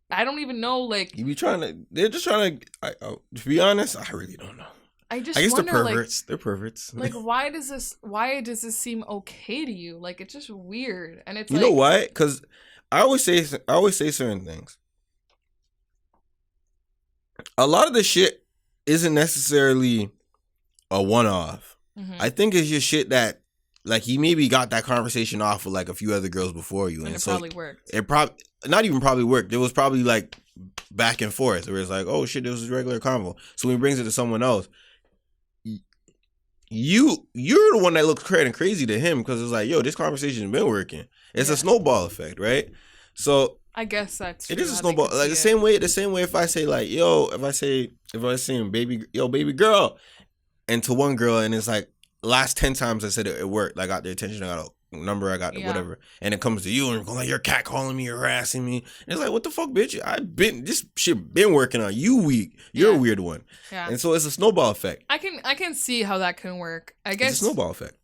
I don't even know, like, they're just trying to, to be honest, I really don't know. I guess wonder, they're perverts. Like, they're perverts. Like, why does this seem okay to you? Like, it's just weird. And it's, you know why? Because I always say certain things. A lot of the shit isn't necessarily a one-off. Mm-hmm. I think it's just shit that, like, he maybe got that conversation off with like a few other girls before you, and it so probably worked. It probably not even probably worked. It was probably like back and forth, where it's like, oh shit, this was a regular convo. So when he brings it to someone else, you're the one that looks crazy to him, because it's like, yo, this conversation's been working. It's a snowball effect, right? So I guess that's true. It is a snowball. Like the same way if I say like, yo, if I say baby girl, and to one girl, and it's like last 10 times I said it worked. I got their attention, I got a number, I got whatever, and it comes to you and you're like, you're catcalling me, you're harassing me. And it's like, what the fuck, bitch? This shit been working on you. Weak. You're a weird one. Yeah. And so it's a snowball effect. I can see how that can work. I guess it's a snowball effect.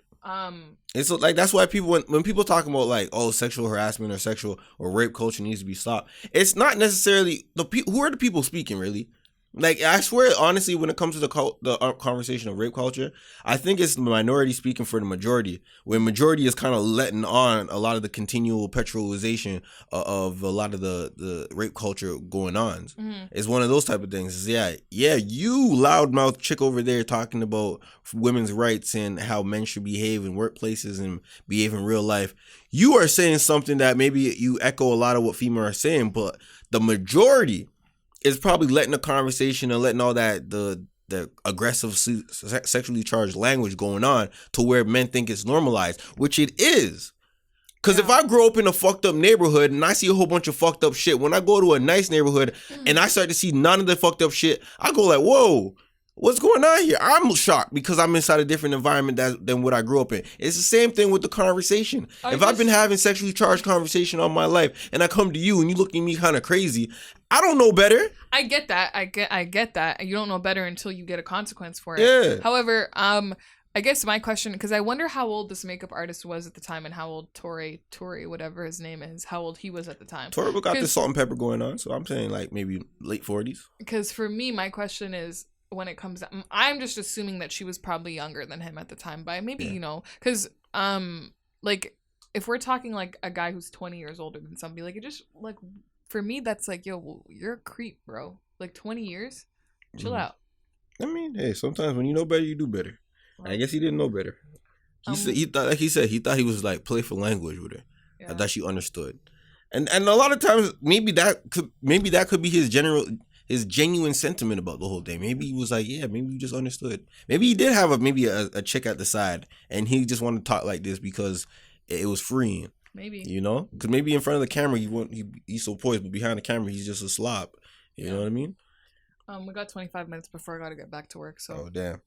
It's like, that's why people, when people talk about like, oh, sexual harassment or sexual or rape culture needs to be stopped, it's not necessarily who are the people speaking, really. Like, I swear, honestly, when it comes to the conversation of rape culture, I think it's the minority speaking for the majority, where majority is kind of letting on a lot of the continual petrolization of a lot of the rape culture going on. Mm-hmm. It's one of those type of things. It's, you loudmouth chick over there talking about women's rights and how men should behave in workplaces and behave in real life. You are saying something that maybe you echo a lot of what females are saying, but the majority is probably letting the conversation and letting all that the aggressive sexually charged language going on to where men think it's normalized, which it is. Because if I grow up in a fucked up neighborhood and I see a whole bunch of fucked up shit, when I go to a nice neighborhood and I start to see none of the fucked up shit, I go like, whoa, what's going on here? I'm shocked because I'm inside a different environment than what I grew up in. It's the same thing with the conversation. If I've been having sexually charged conversation all my life and I come to you and you look at me kind of crazy, I don't know better. I get that. I get that. You don't know better until you get a consequence for it. Yeah. However, I guess my question, because I wonder how old this makeup artist was at the time and how old Tori, whatever his name is, how old he was at the time. Tori got the salt and pepper going on, so I'm saying like maybe late 40s. Because for me, my question is, when it comes, I'm just assuming that she was probably younger than him at the time, by maybe, because like if we're talking like a guy who's 20 years older than somebody, like it just like, for me, that's like, yo, well, you're a creep, bro. Like 20 years, chill out. I mean, hey, sometimes when you know better, you do better. Right. I guess he didn't know better. He thought he was like playful language with her. Yeah. I thought she understood, and a lot of times maybe that could be his genuine sentiment about the whole thing. Maybe he was like, yeah, maybe you just understood. Maybe he did have a chick at the side, and he just wanted to talk like this because it was freeing. Maybe. Because maybe in front of the camera he's so poised, but behind the camera he's just a slob. You know what I mean? We got 25 minutes before I got to get back to work. So. Oh damn.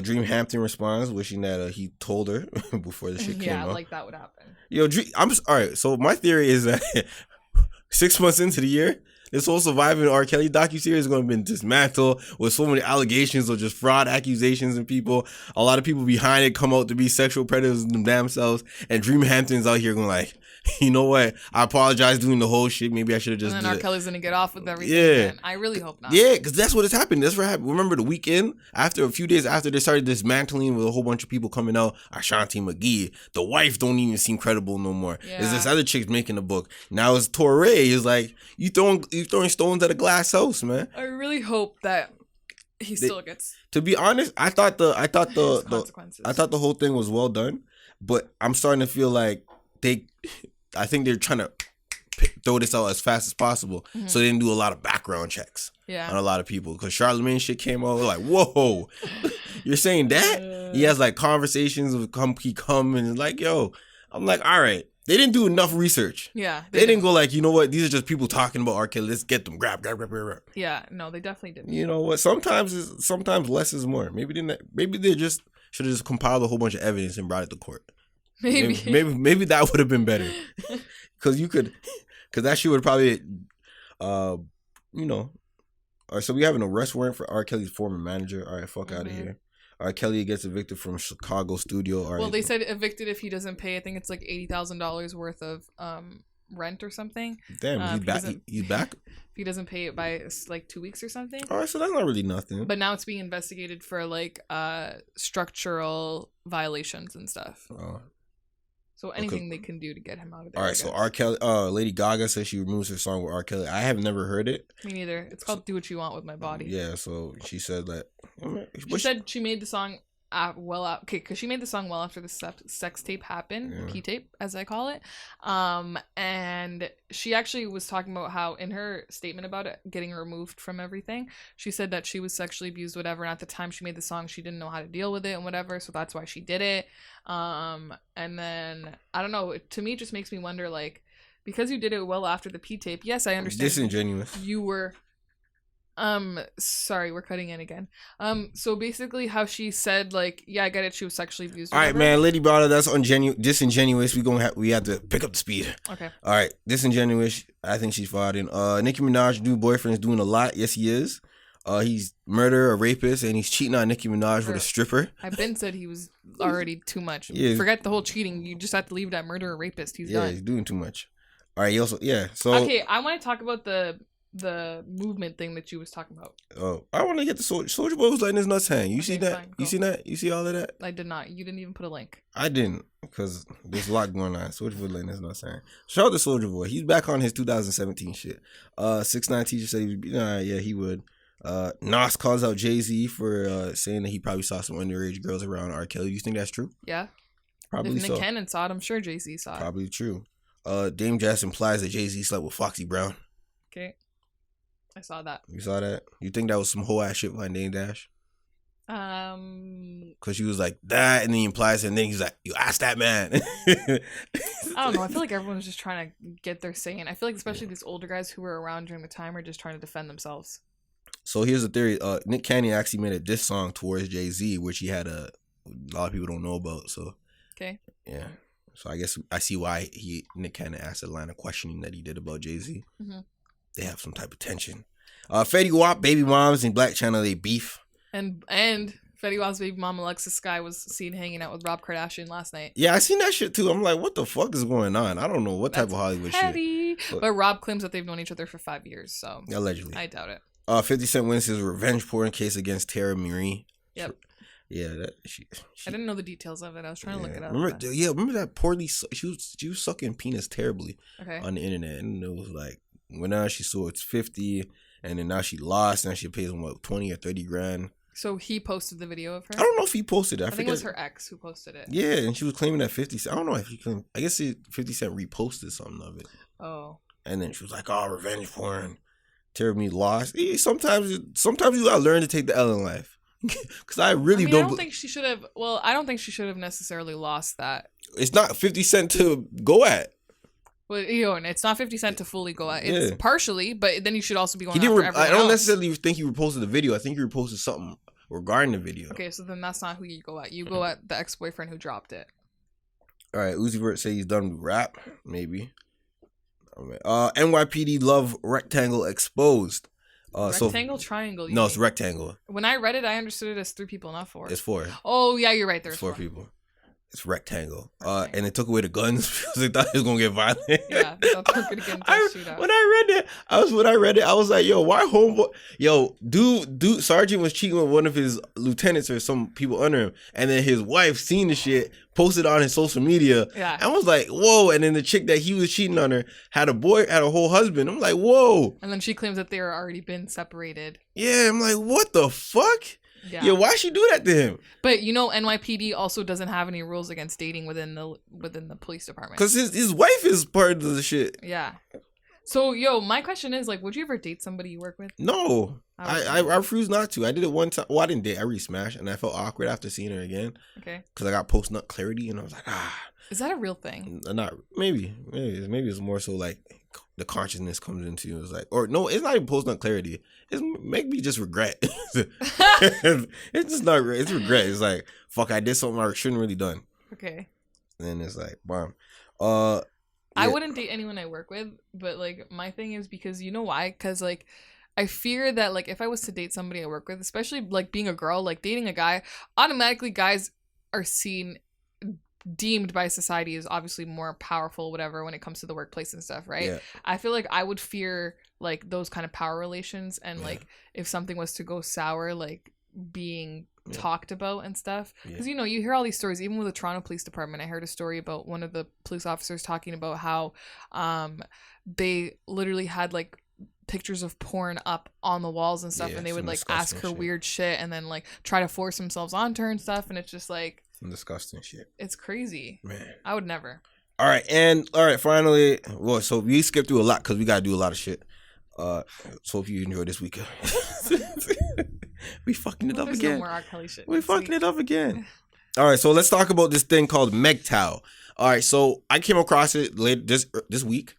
Dream Hampton responds, wishing that he told her before the shit came out. Yeah, like that would happen. Yo, all right. So my theory is that 6 months into the year, this whole Surviving R. Kelly docuseries is going to be dismantled with so many allegations of just fraud accusations and people. A lot of people behind it come out to be sexual predators themselves. And Dream Hampton's out here going like, you know what? I apologize doing the whole shit. Maybe I should have just. And then R. Kelly's gonna get off with everything. Yeah, again. I really hope not. Yeah, because that's what has happened. That's what happened. Remember the weekend? A few days after they started dismantling with a whole bunch of people coming out, Ashanti McGee, the wife don't even seem credible no more. Yeah. There's this other chick making a book. Now it's Torre. Is like you throwing stones at a glass house, man. I really hope that he still gets. To be honest, I thought the whole thing was well done, but I'm starting to feel like I think they're trying to throw this out as fast as possible, so they didn't do a lot of background checks on a lot of people. Because Charlemagne shit came out like, whoa, you're saying that? He has like conversations with come and like, yo, I'm like, all right. They didn't do enough research. Yeah. They didn't go like, you know what? These are just people talking about R. Kelly. Let's get them. Grab. Yeah. No, they definitely didn't. You know what? Sometimes less is more. Maybe they just should have just compiled a whole bunch of evidence and brought it to court. Maybe that would have been better, because that shit would probably, All right, so we have an arrest warrant for R. Kelly's former manager. All right, fuck out of here. R. Kelly gets evicted from Chicago studio. All right. Well, they said evicted if he doesn't pay. I think it's like $80,000 worth of rent or something. Damn, he's back. If he doesn't pay it by like 2 weeks or something. All right, so that's not really nothing. But now it's being investigated for like structural violations and stuff. Oh. So anything they can do to get him out of there. All right, so R. Kelly, Lady Gaga says she removes her song with R. Kelly. I have never heard it. Me neither. It's called "Do What You Want with My Body." Yeah, so she said that. She said she made the song because she made the song well after the sex tape happened, the P tape as I call it, and she actually was talking about how in her statement about it getting removed from everything, she said that she was sexually abused, whatever, and at the time she made the song she didn't know how to deal with it and whatever, so that's why she did it. And then I don't know, to me it just makes me wonder, like, because you did it well after the P tape, yes, I understand disingenuous, you were sorry, we're cutting in again. So basically how she said, like, yeah, I get it, she was sexually abused. All right, man, Lady Brother, that's disingenuous. We have to pick up the speed. Okay. All right, disingenuous. I think she's fired in. Nicki Minaj's new boyfriend is doing a lot. Yes, he is. He's murderer, a rapist, and he's cheating on Nicki Minaj with a stripper. I've been said he was already too much. Yeah. Forget the whole cheating. You just have to leave that murderer, rapist. He's done. He's doing too much. All right, he also so okay, I want to talk about the movement thing that you was talking about. Oh, I want to get the Soulja Boy was letting his nuts hang. You see that? Fine, you see that? You see all of that? I did not. You didn't even put a link. I didn't, because there's a lot going on. Soulja Boy letting his nuts hang. Shout out to Soulja Boy. He's back on his 2017 shit. 6ix9ine teacher said yeah, he would. Nas calls out Jay-Z for saying that he probably saw some underage girls around R. Kelly. You think that's true? Yeah. Probably if so. Nick Cannon saw it, I'm sure Jay-Z saw it. Probably true. Dame Jazz implies that Jay-Z slept with Foxy Brown. Okay. I saw that. You saw that? You think that was some whole ass shit behind Dame Dash? Because she was like that, and then he implies it, and then he's like, you asked that man. I don't know. I feel like everyone's just trying to get their say in. I feel like especially these older guys who were around during the time are just trying to defend themselves. So here's the theory. Nick Cannon actually made a diss song towards Jay-Z, which he had a lot of people don't know about. So okay. Yeah. So I guess I see why Nick Cannon asked a line of questioning that he did about Jay-Z. Mm-hmm. They have some type of tension. Fetty Wap, Baby Moms, and Black China, they beef. And Fetty Wap's baby mom Alexis Sky was seen hanging out with Rob Kardashian last night. Yeah, I seen that shit too. I'm like, what the fuck is going on? I don't know what type of Hollywood shit. But Rob claims that they've known each other for 5 years, so allegedly. I doubt it. 50 Cent wins his revenge porn case against Tara Marie. Yep. Yeah, she I didn't know the details of it. I was trying to look it up. Remember that poorly? She was sucking penis terribly on the internet, and it was like when now she saw it's 50, and then now she lost, and she pays him what 20 or 30 grand. So he posted the video of her. I don't know if he posted it. I think it was her ex who posted it. Yeah, and she was claiming that 50 Cent. I don't know if he claimed. I guess 50 Cent reposted something of it. Oh. And then she was like, "Oh, revenge porn." Tara me lost. Sometimes you gotta learn to take the L in life. Because I don't think she should have. Well, I don't think she should have necessarily lost that. It's not 50 Cent to go at. Well, it's not 50 Cent to fully go at. It's partially, but then you should also be going after everyone I don't else. necessarily think he reposted the video. I think he reposted something regarding the video. Okay, so then that's not who you go at. You go at the ex-boyfriend who dropped it. All right, Uzi Vert say he's done with rap. Maybe. NYPD love rectangle exposed. Rectangle, triangle. No, it's rectangle. When I read it, I understood it as 3 people, not 4. It's 4. Oh yeah, you're right. There's 4 people. It's rectangle. And they took away the guns because they thought it was gonna get violent. Yeah, they thought they were gonna get into a shootout. When I read it, I was like, yo, why homeboy? Yo, dude, Sergeant was cheating with one of his lieutenants or some people under him, and then his wife seen the shit, posted on his social media. Yeah. I was like, whoa. And then the chick that he was cheating on her had a whole husband. I'm like, whoa. And then she claims that they were already been separated. Yeah, I'm like, what the fuck? Yeah, why'd she do that to him? But NYPD also doesn't have any rules against dating within the police department. Because his wife is part of the shit. Yeah. So, my question is, like, would you ever date somebody you work with? No. I refuse not to. I did it one time. Well, I didn't date. I re-smashed, and I felt awkward after seeing her again. Okay. Because I got post-nut clarity, and I was like, Is that a real thing? Not maybe it's more so like the consciousness comes into you. It's like, or no, it's not even post-nut clarity. It's make me just regret. It's just not. It's regret. It's like, fuck, I did something I shouldn't really done. Okay. And then it's like, bomb. I wouldn't date anyone I work with, but like my thing is because you know why? Because like I fear that like if I was to date somebody I work with, especially like being a girl, like dating a guy, automatically guys are deemed by society as obviously more powerful, whatever, when it comes to the workplace and stuff, right? Yeah. I feel like I would fear like those kind of power relations, and like if something was to go sour, like being talked about and stuff. Because, you know, you hear all these stories, even with the Toronto Police Department. I heard a story about one of the police officers talking about how they literally had, like, pictures of porn up on the walls and stuff, and they would, like, ask her weird shit and then, like, try to force themselves onto her and stuff, and it's just, like... Some disgusting shit. It's crazy. Man. I would never. All right, finally, well, so we skipped through a lot because we got to do a lot of shit. So if you enjoyed this weekend, we fucking it up again. No more R. Kelly shit. We fucking it up again. All right, so let's talk about this thing called MGTOW. All right, so I came across it late this week,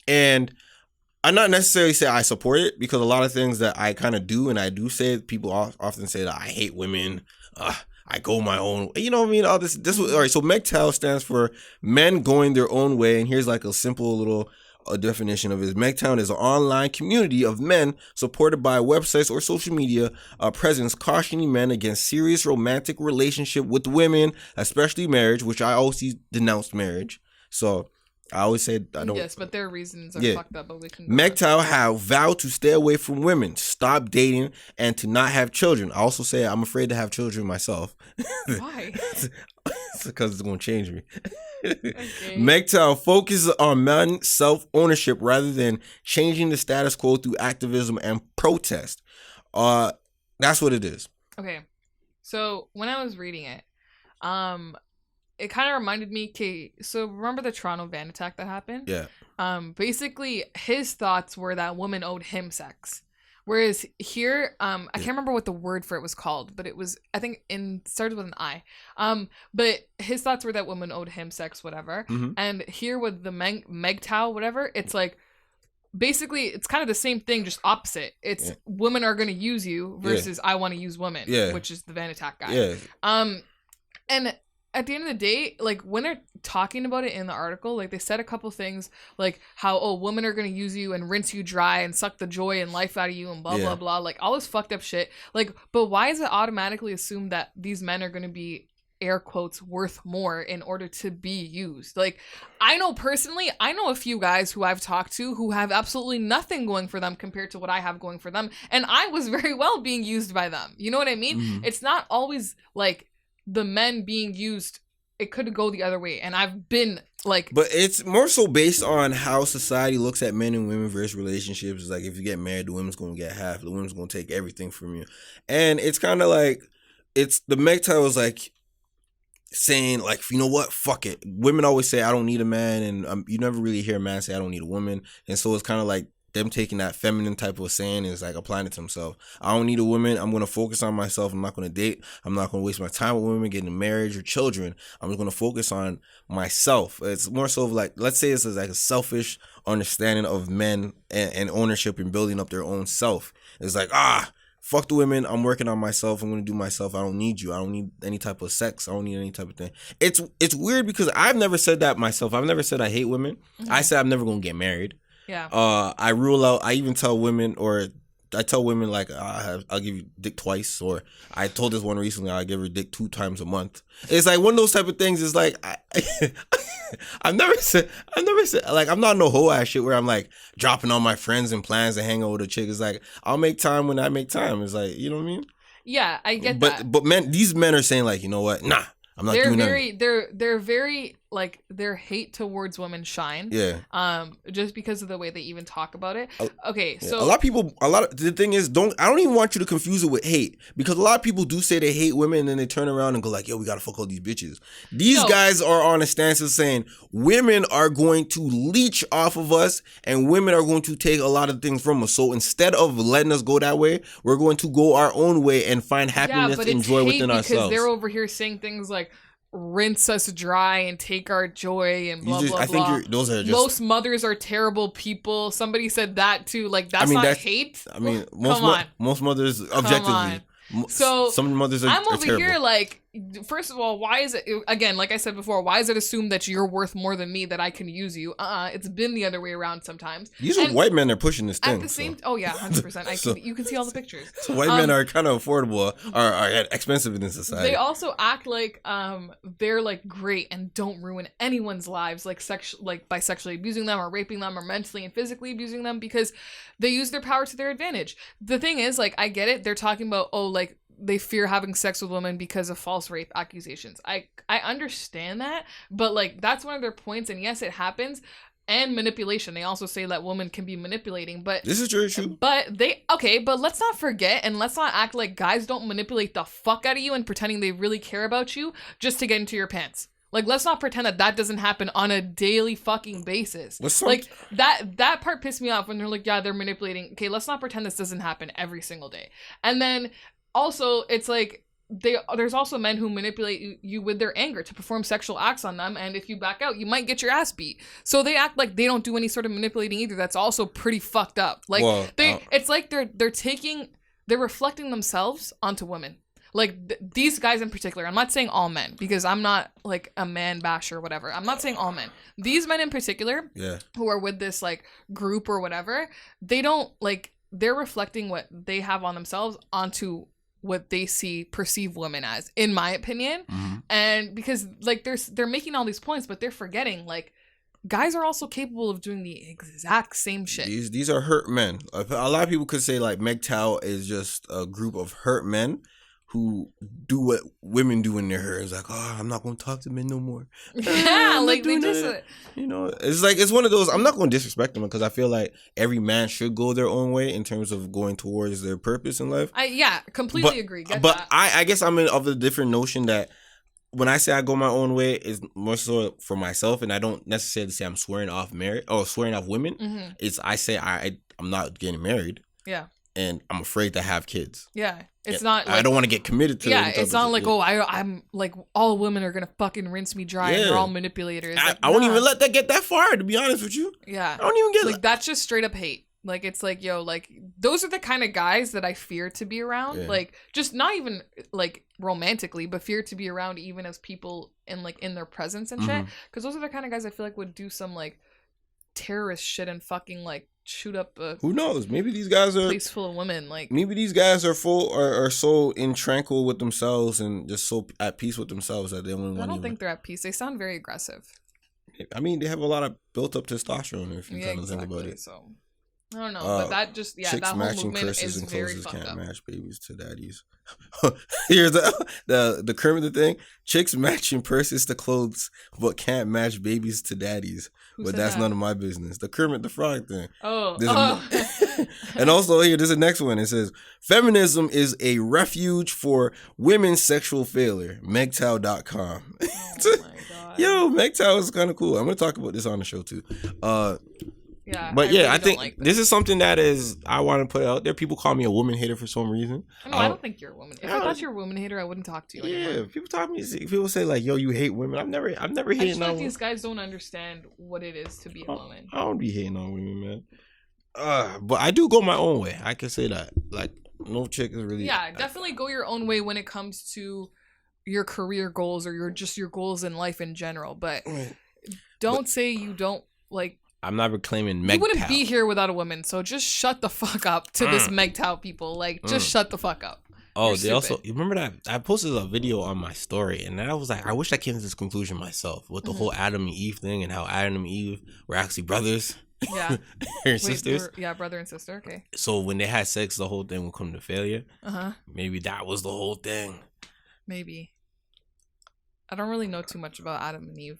and I'm not necessarily say I support it because a lot of things that I kind of do and I do say, people often say that I hate women. I go my own, you know what I mean? All this. All right. So MGTOW stands for Men Going Their Own Way, and here's like a simple little definition of it. MGTOW is an online community of men supported by websites or social media presence, cautioning men against serious romantic relationship with women, especially marriage, which I always denounced marriage. So I always said I don't. Yes, but their reasons are fucked up. But we can. MGTOW have vowed to stay away from women, stop dating, and to not have children. I also say I'm afraid to have children myself. Why? It's because it's going to change me. Okay. MGTOW focuses on men's self-ownership rather than changing the status quo through activism and protest. That's what it is. Okay, so when I was reading it, it kind of reminded me. Okay, so remember the Toronto van attack that happened? Yeah. Basically, his thoughts were that women owed him sex. Whereas here, I can't remember what the word for it was called, but it was, I think, started with an I. But his thoughts were that women owed him sex, whatever. Mm-hmm. And here with the MGTOW, whatever, it's like, basically, it's kind of the same thing, just opposite. It's women are going to use you versus I want to use women, which is the van attack guy. Yeah. And at the end of the day, like, when they're talking about it in the article, like, they said a couple things, like, how, women are going to use you and rinse you dry and suck the joy and life out of you and blah, blah, blah. Like, all this fucked up shit. Like, but why is it automatically assumed that these men are going to be, air quotes, worth more in order to be used? Like, I know a few guys who I've talked to who have absolutely nothing going for them compared to what I have going for them. And I was very well being used by them. You know what I mean? Mm-hmm. It's not always, like, the men being used. It could go the other way, and I've been like, but it's more so based on how society looks at men and women versus relationships. It's like, if you get married, the women's gonna get half, the women's gonna take everything from you. And it's kind of like, it's the MGTOW is like saying, like, you know what, fuck it. Women always say I don't need a man, and you never really hear a man say I don't need a woman. And so it's kind of like them taking that feminine type of saying and it's like applying it to themselves. I don't need a woman. I'm going to focus on myself. I'm not going to date. I'm not going to waste my time with women, getting marriage or children. I'm just going to focus on myself. It's more so of like, let's say it's like a selfish understanding of men and ownership and building up their own self. It's like, fuck the women. I'm working on myself. I'm going to do myself. I don't need you. I don't need any type of sex. I don't need any type of thing. It's weird because I've never said that myself. I've never said I hate women. Mm-hmm. I said I'm never going to get married. Yeah. I rule out. I even tell women, or I tell women, like, I'll give you dick twice, or I told this one recently I'll give her dick 2 times a month. It's like one of those type of things. Is like I've never said like, I'm not no whole ass shit where I'm like dropping all my friends and plans to hang out with a chick. It's like, I'll make time when I make time. It's like, you know what I mean? Yeah, I get that. But these men are saying, like, you know what? Nah, I'm not doing that. They're very, like, their hate towards women shine. Yeah. Just because of the way they even talk about it. Okay, so the thing is, I don't even want you to confuse it with hate, because a lot of people do say they hate women and then they turn around and go like, yo, we gotta fuck all these bitches. These guys are on a stance of saying women are going to leech off of us and women are going to take a lot of things from us. So instead of letting us go that way, we're going to go our own way and find happiness and joy within ourselves. Because they're over here saying things like, rinse us dry and take our joy and blah, blah, blah. I think those are just... Most mothers are terrible people. Somebody said that too. Like, that's hate. I mean, most mothers, objectively. So some mothers are I'm over terrible. here like, first of all, why is it, again, like I said before, why is it assumed that you're worth more than me, that I can use you? It's been the other way around sometimes. These are white men that are pushing this thing. At the same, oh yeah, 100%. You can see all the pictures. So white men are kind of affordable, are expensive in this society. They also act like they're like great and don't ruin anyone's lives, like by sexually abusing them or raping them or mentally and physically abusing them, because they use their power to their advantage. The thing is, like, I get it. They're talking about, like, they fear having sex with women because of false rape accusations. I understand that, but like that's one of their points, and yes, it happens. And manipulation. They also say that women can be manipulating, but this is true. But but let's not forget and let's not act like guys don't manipulate the fuck out of you and pretending they really care about you just to get into your pants. Like, let's not pretend that doesn't happen on a daily fucking basis. Like, that part pissed me off when they're like, yeah, they're manipulating. Okay, let's not pretend this doesn't happen every single day. And then, also, it's like, there's also men who manipulate you with their anger to perform sexual acts on them, and if you back out, you might get your ass beat. So they act like they don't do any sort of manipulating either. That's also pretty fucked up. Like, it's like they're reflecting themselves onto women. Like, these guys in particular, I'm not saying all men, because I'm not, like, a man basher or whatever. I'm not saying all men. These men in particular, who are with this, like, group or whatever, they don't, like, they're reflecting what they have on themselves onto what they perceive women as, in my opinion. Mm-hmm. And because, like, they're making all these points, but they're forgetting, like, guys are also capable of doing the exact same shit. These are hurt men. A lot of people could say, like, MGTOW is just a group of hurt men who do what women do in their hair. It's like, oh, I'm not going to talk to men no more. Yeah, like they just... You know, it's like, it's one of those, I'm not going to disrespect them because I feel like every man should go their own way in terms of going towards their purpose in life. Completely agree. But I guess I'm of the different notion that when I say I go my own way, is more so for myself, and I don't necessarily say I'm swearing off women. Mm-hmm. It's I say I'm not getting married. Yeah. And I'm afraid to have kids. Yeah. It's not like, I don't want to get committed to it. Yeah, it's not like, I'm like, all women are going to fucking rinse me dry and they're all manipulators. I won't even let that get that far, to be honest with you. Yeah. I don't even get like, that's just straight up hate. Like, it's like, yo, like, those are the kind of guys that I fear to be around. Yeah. Like, just not even, like, romantically, but fear to be around even as people in, like, in their presence and shit. Because those are the kind of guys I feel like would do some, like, terrorist shit and fucking, like, shoot up a... Who knows? Maybe these guys are... place full of women, like... Maybe these guys are so tranquil with themselves and just so at peace with themselves that they only want... I don't think they're at peace. They sound very aggressive. I mean, they have a lot of built-up testosterone, if you kind of think about it. So... I don't know, but that just, that whole movement is very fucked up. Can't match babies to daddies. Here's the Kermit the thing. Chicks matching purses to clothes, but can't match babies to daddies. But that's none of my business. The Kermit the Frog thing. And also here, there's the next one. It says, feminism is a refuge for women's sexual failure. MGTOW.com. Oh my God. Yo, MGTOW is kind of cool. I'm going to talk about this on the show too. Yeah, but I think like this is something that I want to put out there. People call me a woman hater for some reason. No, I don't think you're a woman. If I thought you were a woman hater, I wouldn't talk to you anymore. Yeah, people say like, "Yo, you hate women." I've never hated on women. Like these guys don't understand what it is to be a woman. I don't be hating on women, man. But I do go my own way. I can say that. Like, no chick is really. Yeah, definitely go your own way when it comes to your career goals or your goals in life in general. But don't say you don't like. I'm not reclaiming MGTOW. You wouldn't be here without a woman, so just shut the fuck up to this MGTOW people. Like, just shut the fuck up. Oh, they also, you remember that? I posted a video on my story, and then I was like, I wish I came to this conclusion myself with the whole Adam and Eve thing and how Adam and Eve were actually brothers. Yeah. Sisters. Brother and sister, okay. So when they had sex, the whole thing would come to failure. Maybe that was the whole thing. Maybe. I don't really know too much about Adam and Eve.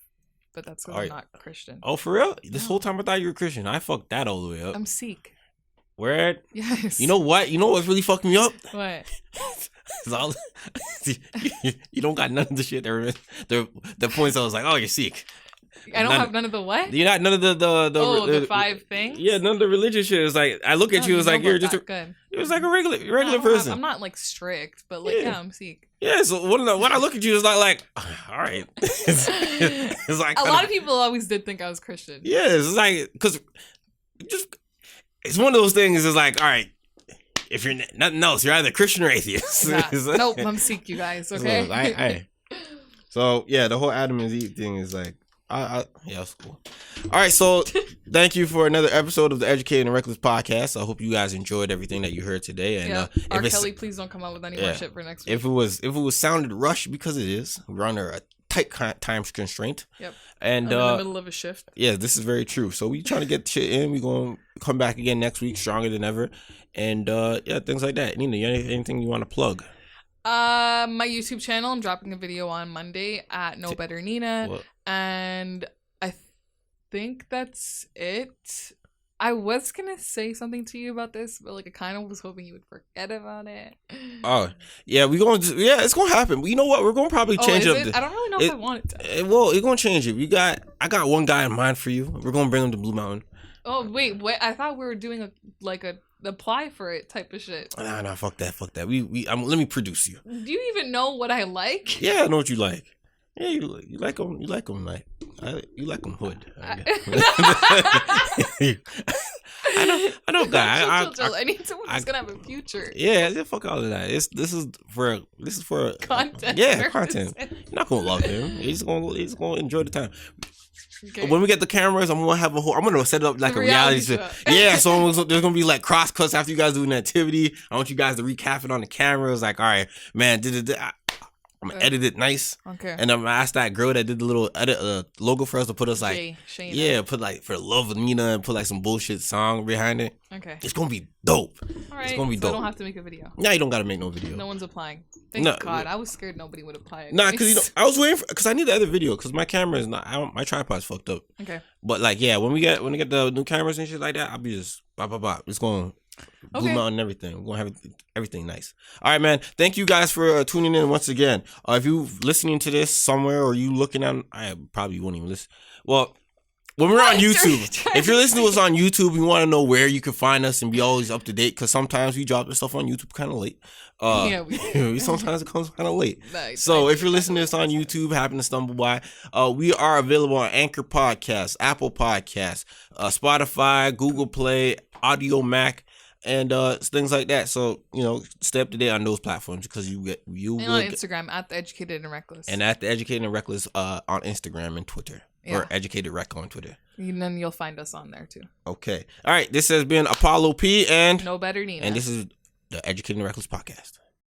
But that's because I'm not Christian. Oh, for real? This whole time I thought you were Christian. I fucked that all the way up. I'm Sikh. Word? Yes. You know what? You know what's really fucking me up? What? You don't got none of the shit the points I was like, oh, you're Sikh. I don't have none of the what? You're not none of the 5 things? Yeah, none of the religious shit. It's like, I look at you, it's like, you're just good. It was like a regular person. I'm not like strict, but like, I'm Sikh. Yeah, so when I look at you, it's not like, all right. It's like a lot of people always did think I was Christian. Yeah, it's like, because it's one of those things. It's like, all right, if you're nothing else, you're either Christian or atheist. Yeah. Nope, I'm Sikh, you guys. Okay. So yeah, the whole Adam and Eve thing is like, yeah, that's cool. All right, so thank you for another episode of the Educated and Reckless podcast. I hope you guys enjoyed everything that you heard today. And R. Kelly, please don't come out with any more shit for next week. If it was sounded rushed, because it is, we're under a tight time constraint. Yep. And I'm in the middle of a shift. Yeah, this is very true. So we trying to get shit in. We gonna come back again next week stronger than ever. And things like that. Nina, anything you want to plug? My YouTube channel. I'm dropping a video on Monday at nobetternina, What? and I think that's it. I was gonna say something to you about this, but like I kind of was hoping you would forget about it. Oh, yeah, it's gonna happen. You know what? We're gonna probably change up. I don't really know if I want it to. Well, it's gonna change it. I got one guy in mind for you. We're gonna bring him to Blue Mountain. Oh wait, I thought we were doing a apply for it type of shit. Nah, fuck that. Let me produce you. Do you even know what I like? Yeah, I know what you like. Yeah, you like them. You like them like you like them hood. I know, guy. I need someone who's gonna have a future. Yeah, fuck all of that. This is for Content. Yeah, content. You're not gonna love him. He's gonna enjoy the time. Okay. When we get the cameras, I'm gonna set it up like a reality show. Yeah, so there's gonna be like cross cuts after you guys do an activity. I want you guys to recap it on the cameras. Like, all right, man, I'm gonna edit it nice. Okay. And I'm gonna ask that girl that did the little edit logo for us to put us like, put like for the love of Nina and put like some bullshit song behind it. Okay. It's gonna be dope. All right. It's gonna be dope. I don't have to make a video. Nah, you don't gotta make no video. No one's applying. Thank God. I was scared nobody would apply. Nah, because I was waiting because I need the other video because my camera is not. My tripod's fucked up. Okay. But like, yeah, when we get the new cameras and shit like that, I'll be just bop. It's going. Blue Mountain and everything. We're gonna have everything nice. All right, man. Thank you guys for tuning in once again. If you listening to this somewhere or you looking at, I probably won't even listen. Well, when we're on YouTube, if you're listening to us on YouTube, you want to know where you can find us and be always up to date because sometimes we drop this stuff on YouTube kind of late. Yeah, we sometimes it comes kind of late. Nice. So if you're listening to this on YouTube, happen to stumble by, we are available on Anchor Podcasts, Apple Podcasts, Spotify, Google Play, Audio Mac. And things like that. So, stay up to date on those platforms because you will on Instagram at the Educated and Reckless. And at the Educated and Reckless on Instagram and Twitter. Yeah. Or Educated Rec on Twitter. And then you'll find us on there too. Okay. All right. This has been Apollo P and No Better Nina. And this is the Educated and Reckless podcast.